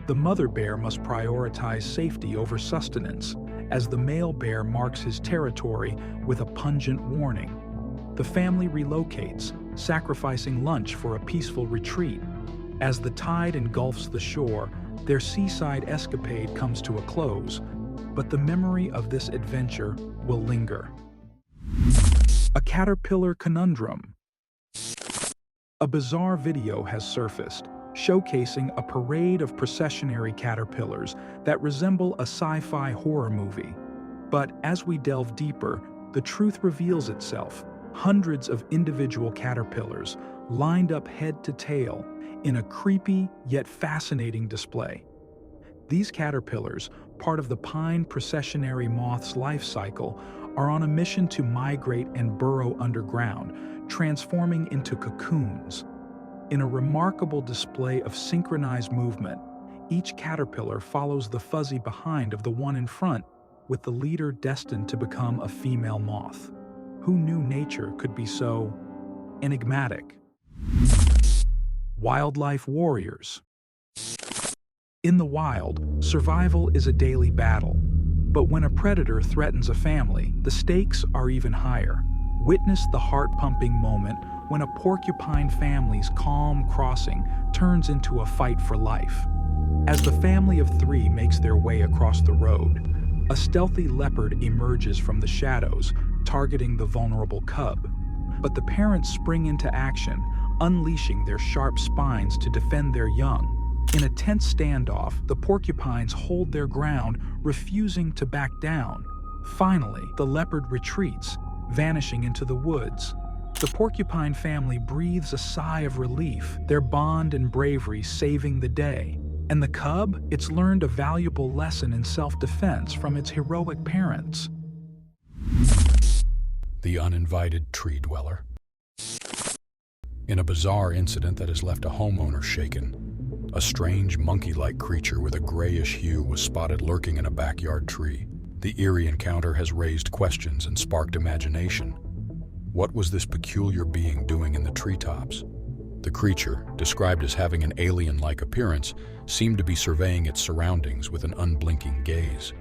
The mother bear must prioritize safety over sustenance, as the male bear marks his territory with a pungent warning. The family relocates, sacrificing lunch for a peaceful retreat. As the tide engulfs the shore, their seaside escapade comes to a close, but the memory of this adventure will linger. A caterpillar conundrum. A bizarre video has surfaced, showcasing a parade of processionary caterpillars that resemble a sci-fi horror movie. But as we delve deeper, the truth reveals itself. Hundreds of individual caterpillars lined up head to tail in a creepy yet fascinating display. These caterpillars, part of the pine processionary moth's life cycle, are on a mission to migrate and burrow underground, transforming into cocoons. In a remarkable display of synchronized movement, each caterpillar follows the fuzzy behind of the one in front, with the leader destined to become a female moth. Who knew nature could be so enigmatic? Wildlife warriors. In the wild, survival is a daily battle. But when a predator threatens a family, the stakes are even higher. Witness the heart-pumping moment when a porcupine family's calm crossing turns into a fight for life. As the family of three makes their way across the road, a stealthy leopard emerges from the shadows, targeting the vulnerable cub. But the parents spring into action, unleashing their sharp spines to defend their young. In a tense standoff, the porcupines hold their ground, refusing to back down. Finally, the leopard retreats, vanishing into the woods. The porcupine family breathes a sigh of relief, their bond and bravery saving the day. And the cub, it's learned a valuable lesson in self-defense from its heroic parents. The uninvited tree dweller. In a bizarre incident that has left a homeowner shaken, a strange monkey-like creature with a grayish hue was spotted lurking in a backyard tree. The eerie encounter has raised questions and sparked imagination. What was this peculiar being doing in the treetops? The creature, described as having an alien-like appearance, seemed to be surveying its surroundings with an unblinking gaze.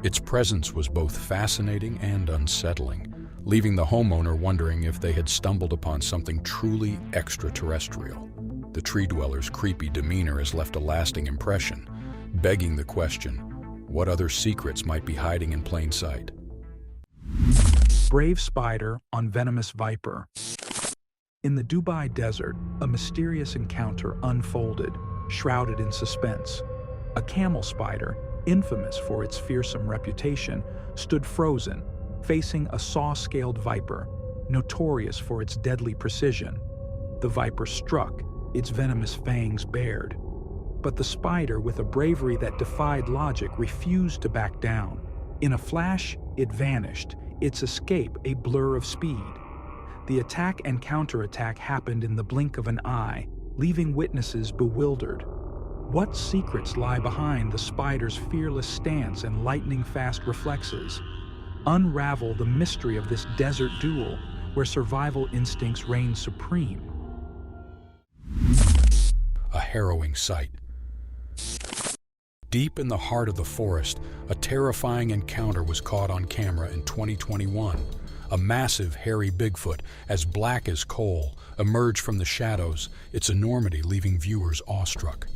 Its presence was both fascinating and unsettling, leaving the homeowner wondering if they had stumbled upon something truly extraterrestrial. The tree dweller's creepy demeanor has left a lasting impression, begging the question, what other secrets might be hiding in plain sight? Brave spider on venomous viper. In the Dubai desert, a mysterious encounter unfolded, shrouded in suspense. A camel spider, infamous for its fearsome reputation, stood frozen, facing a saw-scaled viper, notorious for its deadly precision. The viper struck, its venomous fangs bared. But the spider, with a bravery that defied logic, refused to back down. In a flash, it vanished, its escape a blur of speed. The attack and counterattack happened in the blink of an eye, leaving witnesses bewildered. What secrets lie behind the spider's fearless stance and lightning-fast reflexes? unravel the mystery of this desert duel where survival instincts reign supreme. A harrowing sight. Deep in the heart of the forest, a terrifying encounter was caught on camera in 2021. A massive, hairy Bigfoot, as black as coal, emerged from the shadows, its enormity leaving viewers awestruck.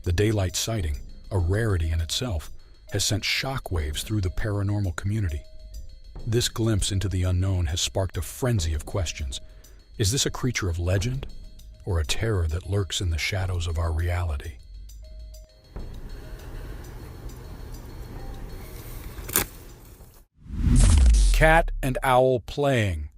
The daylight sighting, a rarity in itself, has sent shockwaves through the paranormal community. This glimpse into the unknown has sparked a frenzy of questions. Is this a creature of legend, or a terror that lurks in the shadows of our reality? Cat and owl playing.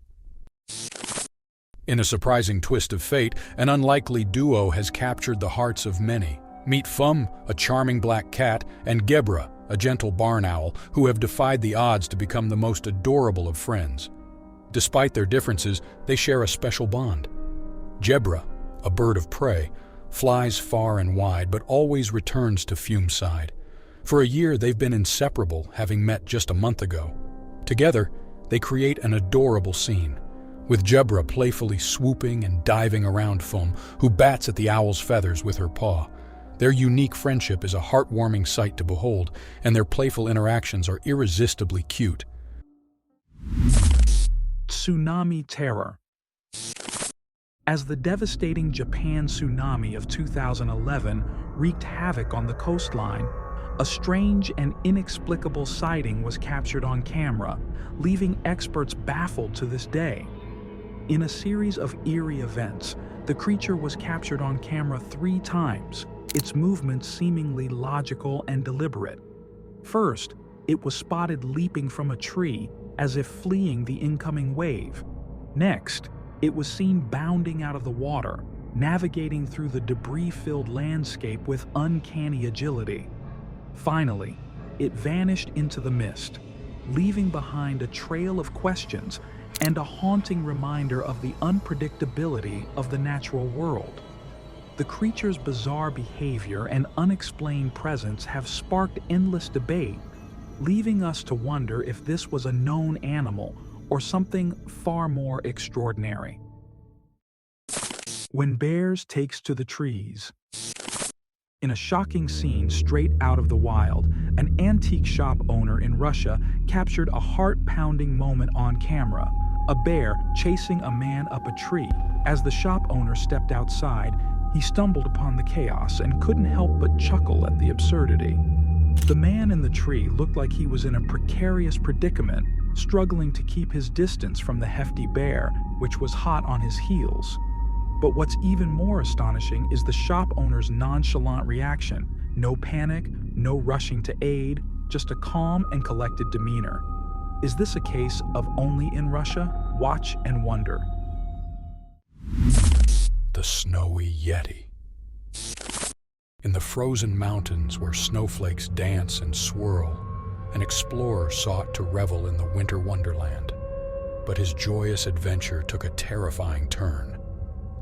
In a surprising twist of fate, an unlikely duo has captured the hearts of many. Meet Fum, a charming black cat, and Gebra, a gentle barn owl, who have defied the odds to become the most adorable of friends. Despite their differences, they share a special bond. Gebra, a bird of prey, flies far and wide but always returns to Fum's side. For a year, they've been inseparable, having met just a month ago. Together, they create an adorable scene, with Gebra playfully swooping and diving around Fum, who bats at the owl's feathers with her paw. Their unique friendship is a heartwarming sight to behold, and their playful interactions are irresistibly cute. Tsunami terror. As the devastating Japan tsunami of 2011 wreaked havoc on the coastline, a strange and inexplicable sighting was captured on camera, leaving experts baffled to this day. In a series of eerie events, the creature was captured on camera 3 times, its movements seemingly logical and deliberate. First, it was spotted leaping from a tree, as if fleeing the incoming wave. Next, it was seen bounding out of the water, navigating through the debris-filled landscape with uncanny agility. Finally, it vanished into the mist, leaving behind a trail of questions and a haunting reminder of the unpredictability of the natural world. The creature's bizarre behavior and unexplained presence have sparked endless debate, leaving us to wonder if this was a known animal or something far more extraordinary. When bears takes to the trees. In a shocking scene straight out of the wild, an antique shop owner in Russia captured a heart-pounding moment on camera, a bear chasing a man up a tree. As the shop owner stepped outside, he stumbled upon the chaos and couldn't help but chuckle at the absurdity. The man in the tree looked like he was in a precarious predicament, struggling to keep his distance from the hefty bear, which was hot on his heels. But what's even more astonishing is the shop owner's nonchalant reaction. No panic, no rushing to aid, just a calm and collected demeanor. Is this a case of only in Russia? Watch and wonder. The snowy Yeti. In the frozen mountains where snowflakes dance and swirl, an explorer sought to revel in the winter wonderland. But his joyous adventure took a terrifying turn.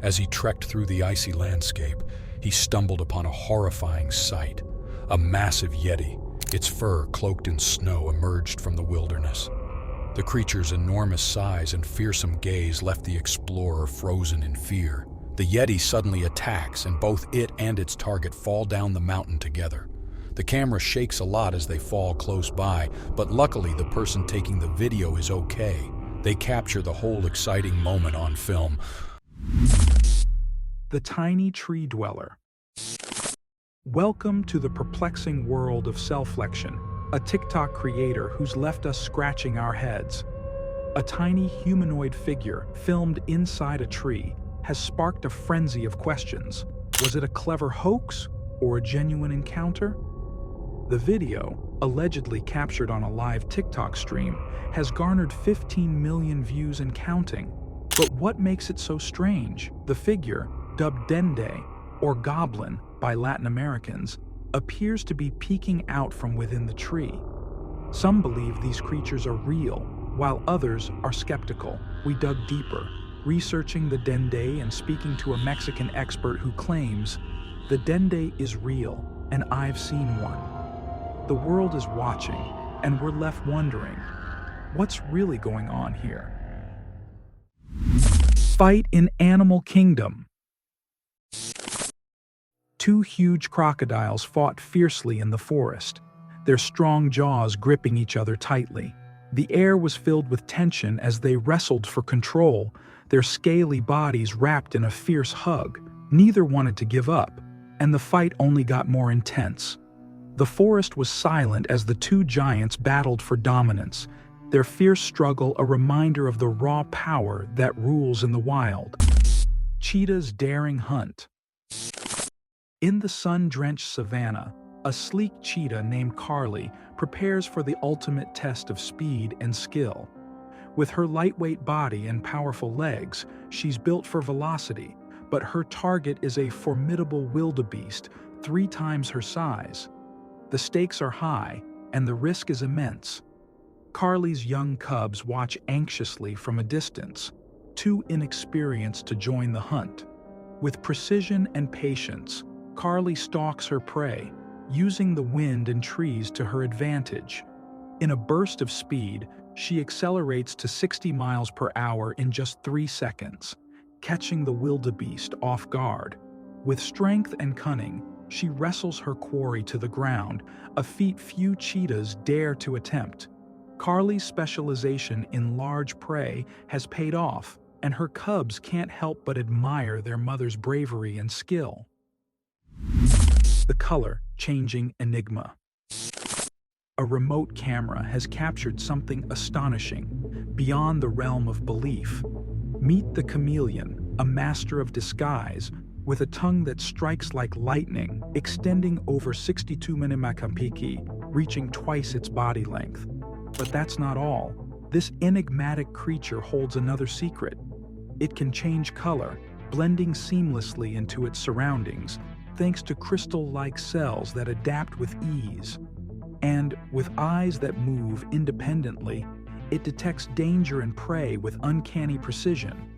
As he trekked through the icy landscape, he stumbled upon a horrifying sight. A massive Yeti, its fur cloaked in snow, emerged from the wilderness. The creature's enormous size and fearsome gaze left the explorer frozen in fear. The Yeti suddenly attacks, and both it and its target fall down the mountain together. The camera shakes a lot as they fall close by, but luckily the person taking the video is okay. They capture the whole exciting moment on film. The tiny tree dweller. Welcome to the perplexing world of Selflection, a TikTok creator who's left us scratching our heads. A tiny humanoid figure filmed inside a tree has sparked a frenzy of questions. Was it a clever hoax or a genuine encounter? The video, allegedly captured on a live TikTok stream, has garnered 15 million views and counting. But what makes it so strange? The figure, dubbed Dende, or Goblin by Latin Americans, appears to be peeking out from within the tree. Some believe these creatures are real, while others are skeptical. We dug deeper, researching the Dende and speaking to a Mexican expert who claims, "The Dende is real, and I've seen one." The world is watching, and we're left wondering, What's really going on here? Fight in Animal Kingdom. Two huge crocodiles fought fiercely in the forest, their strong jaws gripping each other tightly. The air was filled with tension as they wrestled for control, their scaly bodies wrapped in a fierce hug. Neither wanted to give up, and the fight only got more intense. The forest was silent as the two giants battled for dominance, their fierce struggle a reminder of the raw power that rules in the wild. Cheetah's daring hunt. In the sun-drenched savanna, a sleek cheetah named Carly prepares for the ultimate test of speed and skill. With her lightweight body and powerful legs, she's built for velocity, but her target is a formidable wildebeest 3 times her size. The stakes are high, and the risk is immense. Carly's young cubs watch anxiously from a distance, too inexperienced to join the hunt. With precision and patience, Carly stalks her prey, using the wind and trees to her advantage. In a burst of speed, she accelerates to 60 miles per hour in just 3 seconds, catching the wildebeest off guard. With strength and cunning, she wrestles her quarry to the ground, a feat few cheetahs dare to attempt. Carly's specialization in large prey has paid off, and her cubs can't help but admire their mother's bravery and skill. The color-changing enigma. A remote camera has captured something astonishing, beyond the realm of belief. Meet the chameleon, a master of disguise, with a tongue that strikes like lightning, extending over 62 mm, reaching twice its body length. But that's not all. This enigmatic creature holds another secret. It can change color, blending seamlessly into its surroundings, thanks to crystal-like cells that adapt with ease. And with eyes that move independently, it detects danger and prey with uncanny precision.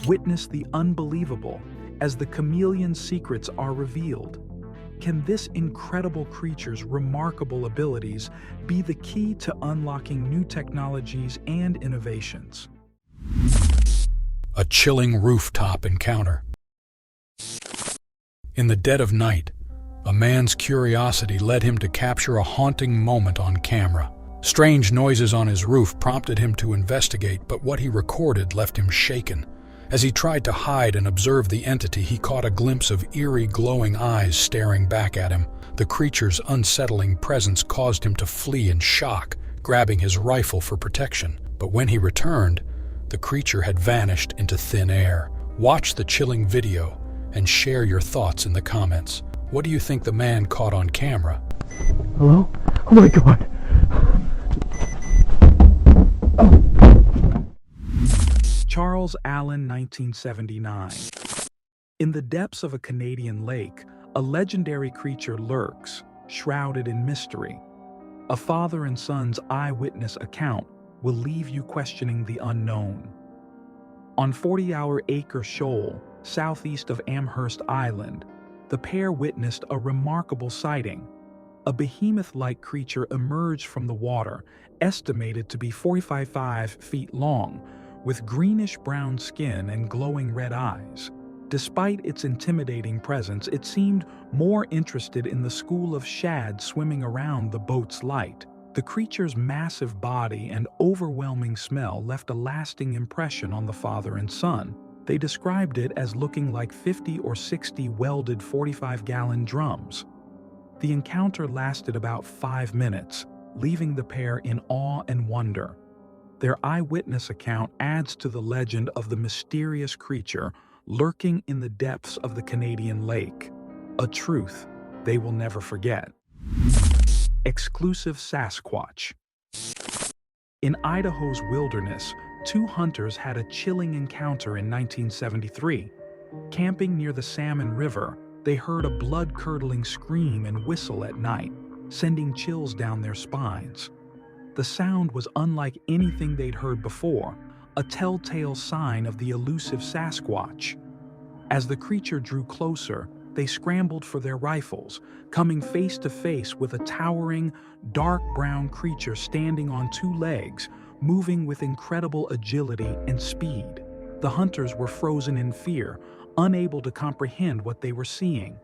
Witness the unbelievable as the chameleon's secrets are revealed. Can this incredible creature's remarkable abilities be the key to unlocking new technologies and innovations? A chilling rooftop encounter. In the dead of night, a man's curiosity led him to capture a haunting moment on camera. Strange noises on his roof prompted him to investigate, but what he recorded left him shaken. As he tried to hide and observe the entity, he caught a glimpse of eerie, glowing eyes staring back at him. The creature's unsettling presence caused him to flee in shock, grabbing his rifle for protection. But when he returned, the creature had vanished into thin air. Watch the chilling video and share your thoughts in the comments. What do you think the man caught on camera? Hello? Oh my god! Charles Allen, 1979. In the depths of a Canadian lake, a legendary creature lurks, shrouded in mystery. A father and son's eyewitness account will leave you questioning the unknown. On 40-hour Acre Shoal, southeast of Amherst Island, the pair witnessed a remarkable sighting. A behemoth-like creature emerged from the water, estimated to be 45 feet long, with greenish-brown skin and glowing red eyes. Despite its intimidating presence, it seemed more interested in the school of shad swimming around the boat's light. The creature's massive body and overwhelming smell left a lasting impression on the father and son. They described it as looking like 50 or 60 welded 45-gallon drums. The encounter lasted about 5 minutes, leaving the pair in awe and wonder. Their eyewitness account adds to the legend of the mysterious creature lurking in the depths of the Canadian lake, a truth they will never forget. Exclusive Sasquatch. In Idaho's wilderness, 2 hunters had a chilling encounter in 1973. Camping near the Salmon River, they heard a blood-curdling scream and whistle at night, sending chills down their spines. The sound was unlike anything they'd heard before, a telltale sign of the elusive Sasquatch. As the creature drew closer, they scrambled for their rifles, coming face to face with a towering, dark brown creature standing on 2 legs, moving with incredible agility and speed. The hunters were frozen in fear, unable to comprehend what they were seeing.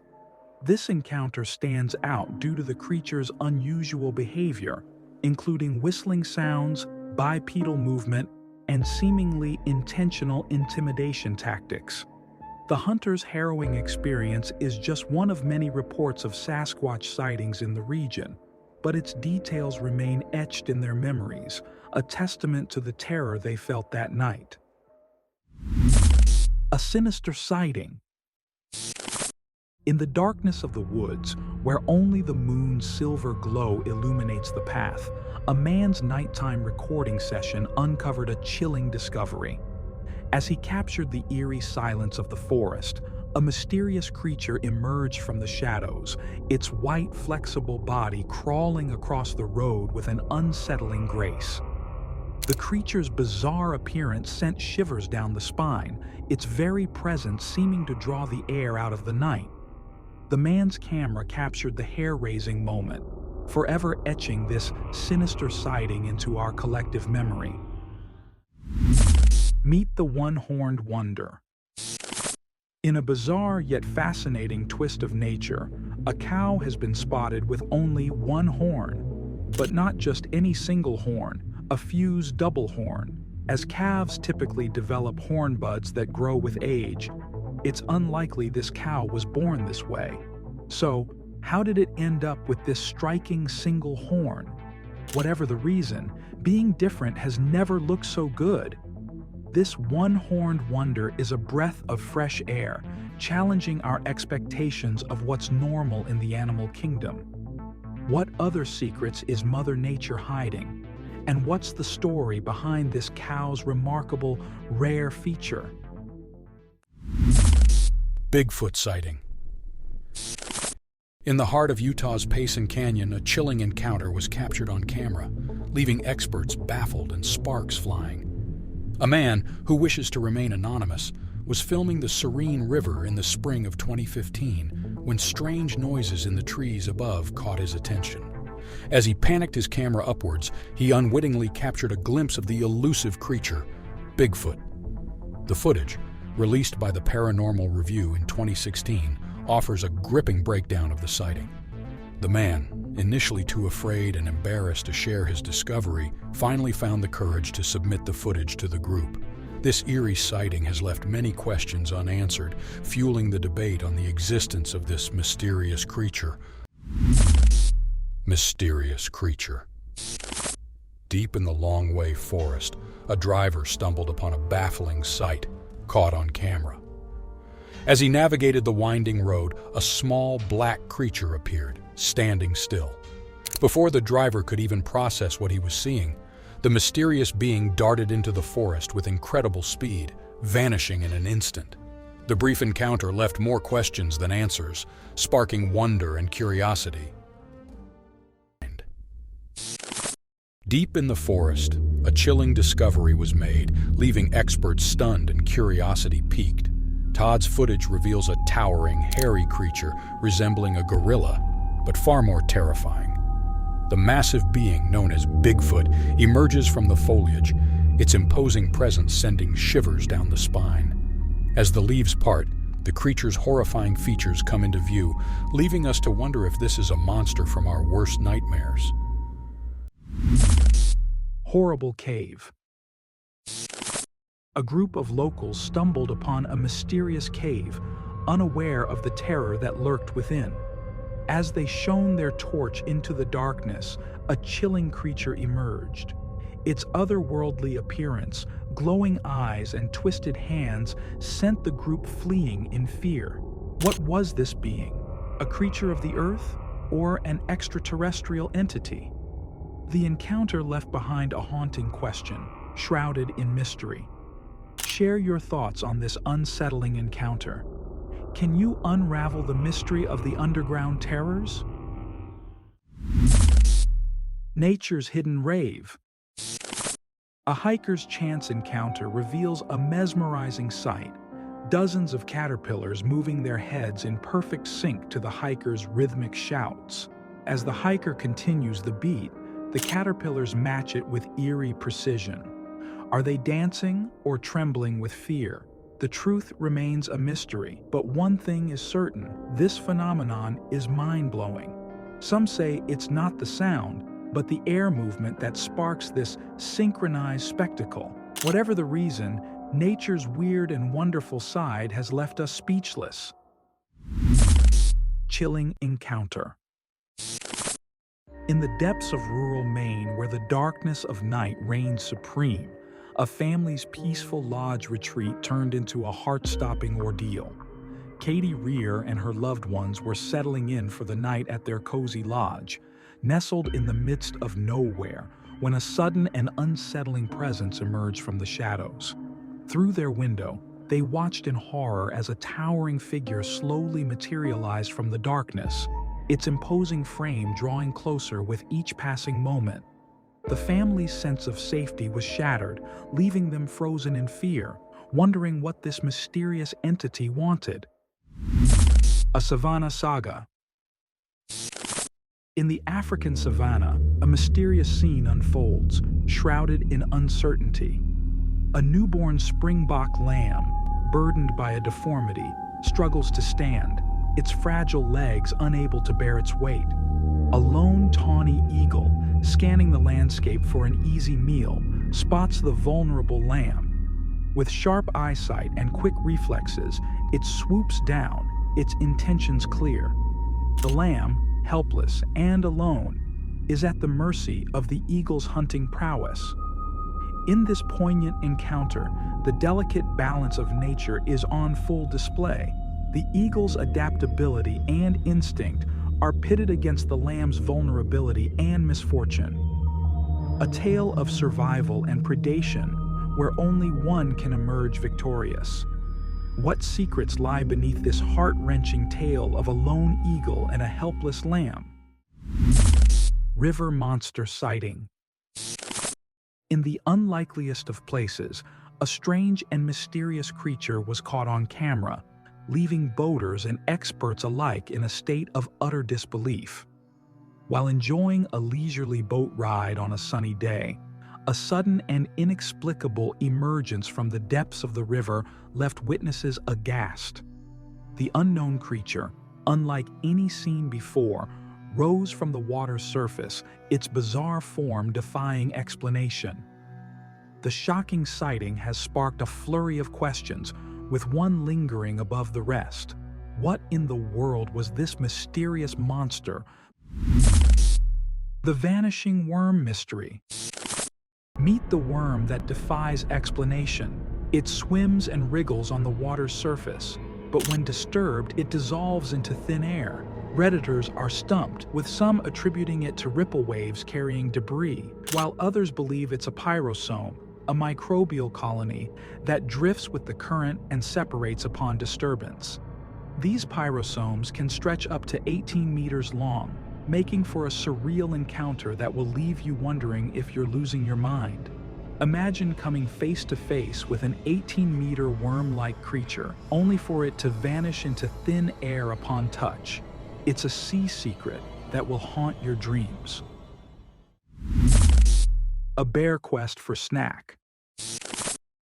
This encounter stands out due to the creature's unusual behavior, including whistling sounds, bipedal movement, and seemingly intentional intimidation tactics. The hunter's harrowing experience is just one of many reports of Sasquatch sightings in the region, but its details remain etched in their memories, a testament to the terror they felt that night. A sinister sighting. In the darkness of the woods, where only the moon's silver glow illuminates the path, a man's nighttime recording session uncovered a chilling discovery. As he captured the eerie silence of the forest, a mysterious creature emerged from the shadows, its white, flexible body crawling across the road with an unsettling grace. The creature's bizarre appearance sent shivers down the spine, its very presence seeming to draw the air out of the night. The man's camera captured the hair-raising moment, forever etching this sinister sighting into our collective memory. Meet the one-horned wonder. In a bizarre yet fascinating twist of nature, a cow has been spotted with only one horn, but not just any single horn, a fused double horn. As calves typically develop horn buds that grow with age, it's unlikely this cow was born this way. So, how did it end up with this striking single horn? Whatever the reason, being different has never looked so good. This one-horned wonder is a breath of fresh air, challenging our expectations of what's normal in the animal kingdom. What other secrets is Mother Nature hiding? And what's the story behind this cow's remarkable, rare feature? Bigfoot sighting. In the heart of Utah's Payson Canyon, a chilling encounter was captured on camera, leaving experts baffled and sparks flying. A man, who wishes to remain anonymous, was filming the serene river in the spring of 2015 when strange noises in the trees above caught his attention. As he panicked his camera upwards, he unwittingly captured a glimpse of the elusive creature, Bigfoot. The footage, released by the Paranormal Review in 2016, offers a gripping breakdown of the sighting. The man, initially too afraid and embarrassed to share his discovery, finally found the courage to submit the footage to the group. This eerie sighting has left many questions unanswered, fueling the debate on the existence of this mysterious creature. Mysterious creature. Deep in the Long Way forest, a driver stumbled upon a baffling sight, caught on camera. As he navigated the winding road, a small black creature appeared, standing still. Before the driver could even process what he was seeing, the mysterious being darted into the forest with incredible speed, vanishing in an instant. The brief encounter left more questions than answers, sparking wonder and curiosity. Deep in the forest, a chilling discovery was made, leaving experts stunned and curiosity piqued. Todd's footage reveals a towering, hairy creature resembling a gorilla, but far more terrifying. The massive being known as Bigfoot emerges from the foliage, its imposing presence sending shivers down the spine. As the leaves part, the creature's horrifying features come into view, leaving us to wonder if this is a monster from our worst nightmares. Horrible cave. A group of locals stumbled upon a mysterious cave, unaware of the terror that lurked within. As they shone their torch into the darkness, a chilling creature emerged. Its otherworldly appearance, glowing eyes, and twisted hands sent the group fleeing in fear. What was this being? A creature of the earth, or an extraterrestrial entity? The encounter left behind a haunting question, shrouded in mystery. Share your thoughts on this unsettling encounter. Can you unravel the mystery of the underground terrors? Nature's hidden rave. A hiker's chance encounter reveals a mesmerizing sight. Dozens of caterpillars moving their heads in perfect sync to the hiker's rhythmic shouts. As the hiker continues the beat, The caterpillars match it with eerie precision. Are they dancing or trembling with fear? The truth remains a mystery, but one thing is certain: this phenomenon is mind-blowing. Some say it's not the sound, but the air movement that sparks this synchronized spectacle. Whatever the reason, nature's weird and wonderful side has left us speechless. Chilling encounter. In the depths of rural Maine, where the darkness of night reigns supreme, a family's peaceful lodge retreat turned into a heart-stopping ordeal. Katie Rear and her loved ones were settling in for the night at their cozy lodge, nestled in the midst of nowhere, when a sudden and unsettling presence emerged from the shadows. Through their window, they watched in horror as a towering figure slowly materialized from the darkness, its imposing frame drawing closer with each passing moment. The family's sense of safety was shattered, leaving them frozen in fear, wondering what this mysterious entity wanted. A savanna saga. In the African savanna, a mysterious scene unfolds, shrouded in uncertainty. A newborn springbok lamb, burdened by a deformity, struggles to stand, its fragile legs unable to bear its weight. A lone tawny eagle, scanning the landscape for an easy meal, spots the vulnerable lamb. With sharp eyesight and quick reflexes, it swoops down, its intentions clear. The lamb, helpless and alone, is at the mercy of the eagle's hunting prowess. In this poignant encounter, the delicate balance of nature is on full display. The eagle's adaptability and instinct are pitted against the lamb's vulnerability and misfortune. A tale of survival and predation where only one can emerge victorious. What secrets lie beneath this heart-wrenching tale of a lone eagle and a helpless lamb? River monster sighting. In the unlikeliest of places, a strange and mysterious creature was caught on camera, leaving boaters and experts alike in a state of utter disbelief. While enjoying a leisurely boat ride on a sunny day, a sudden and inexplicable emergence from the depths of the river left witnesses aghast. The unknown creature, unlike any seen before, rose from the water's surface, its bizarre form defying explanation. The shocking sighting has sparked a flurry of questions, with one lingering above the rest. What in the world was this mysterious monster? The vanishing worm mystery. Meet the worm that defies explanation. It swims and wriggles on the water's surface, but when disturbed, it dissolves into thin air. Redditors are stumped, with some attributing it to ripple waves carrying debris, while others believe it's a pyrosome, a microbial colony that drifts with the current and separates upon disturbance. These pyrosomes can stretch up to 18 meters long, making for a surreal encounter that will leave you wondering if you're losing your mind. Imagine coming face to face with an 18-meter worm-like creature, only for it to vanish into thin air upon touch. It's a sea secret that will haunt your dreams. A bear quest for snack.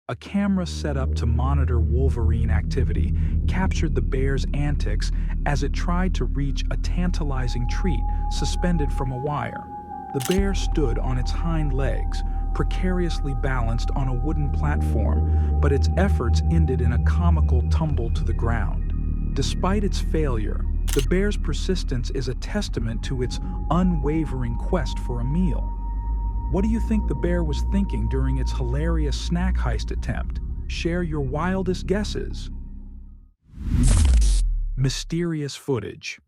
A camera set up to monitor wolverine activity captured the bear's antics as it tried to reach a tantalizing treat suspended from a wire. The bear stood on its hind legs, precariously balanced on a wooden platform, but its efforts ended in a comical tumble to the ground. Despite its failure, the bear's persistence is a testament to its unwavering quest for a meal. What do you think the bear was thinking during its hilarious snack heist attempt? Share your wildest guesses. Mysterious footage.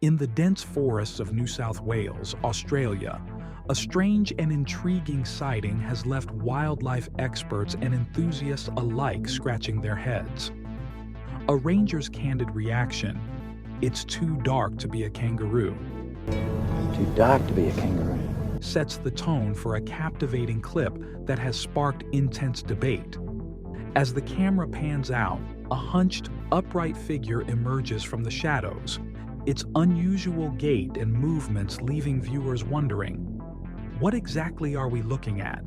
In the dense forests of New South Wales, Australia, a strange and intriguing sighting has left wildlife experts and enthusiasts alike scratching their heads. A ranger's candid reaction: "It's too dark to be a kangaroo," Too dark to be a kangaroo. sets the tone for a captivating clip that has sparked intense debate. As the camera pans out, a hunched, upright figure emerges from the shadows, its unusual gait and movements leaving viewers wondering, what exactly are we looking at?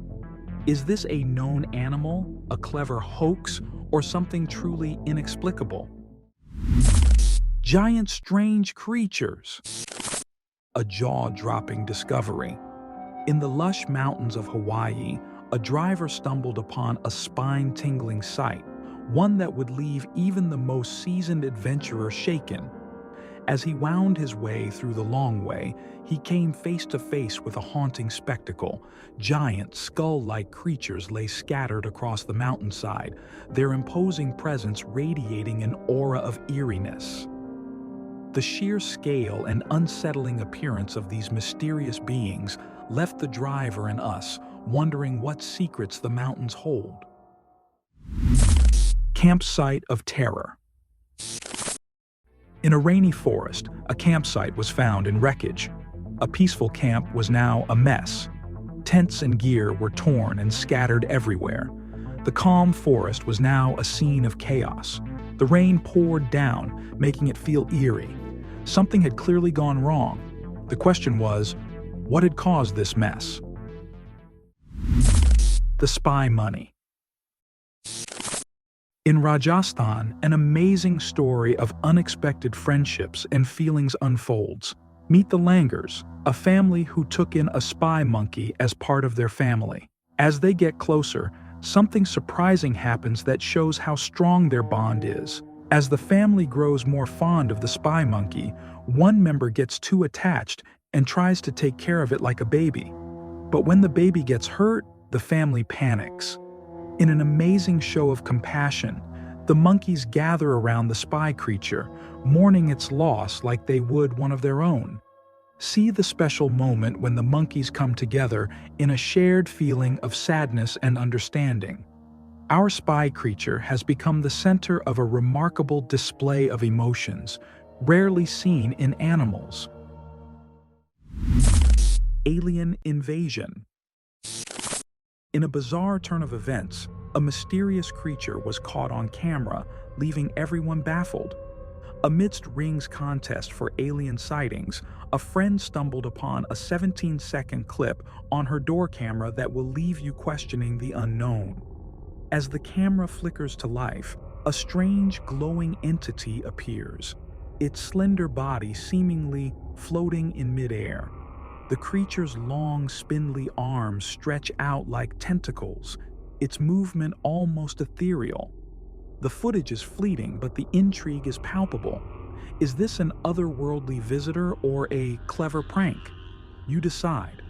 Is this a known animal, a clever hoax, or something truly inexplicable? Giant strange creatures. A jaw-dropping discovery. In the lush mountains of Hawaii, a driver stumbled upon a spine-tingling sight, one that would leave even the most seasoned adventurer shaken. As he wound his way through the long way, he came face to face with a haunting spectacle. Giant, skull-like creatures lay scattered across the mountainside, their imposing presence radiating an aura of eeriness. The sheer scale and unsettling appearance of these mysterious beings left the driver and us wondering what secrets the mountains hold. Campsite of terror. In a rainy forest, a campsite was found in wreckage. A peaceful camp was now a mess. Tents and gear were torn and scattered everywhere. The calm forest was now a scene of chaos. The rain poured down, making it feel eerie. Something had clearly gone wrong. The question was, what had caused this mess? The spy money. In Rajasthan, an amazing story of unexpected friendships and feelings unfolds. Meet the Langers, a family who took in a spy monkey as part of their family. As they get closer, something surprising happens that shows how strong their bond is. As the family grows more fond of the spy monkey, one member gets too attached and tries to take care of it like a baby. But when the baby gets hurt, the family panics. In an amazing show of compassion, the monkeys gather around the spy creature, mourning its loss like they would one of their own. See the special moment when the monkeys come together in a shared feeling of sadness and understanding. Our spy creature has become the center of a remarkable display of emotions, rarely seen in animals. Alien invasion. In a bizarre turn of events, a mysterious creature was caught on camera, leaving everyone baffled. Amidst Ring's contest for alien sightings, a friend stumbled upon a 17-second clip on her door camera that will leave you questioning the unknown. As the camera flickers to life, a strange glowing entity appears, its slender body seemingly floating in midair. The creature's long, spindly arms stretch out like tentacles, its movement almost ethereal. The footage is fleeting, but the intrigue is palpable. Is this an otherworldly visitor or a clever prank? You decide.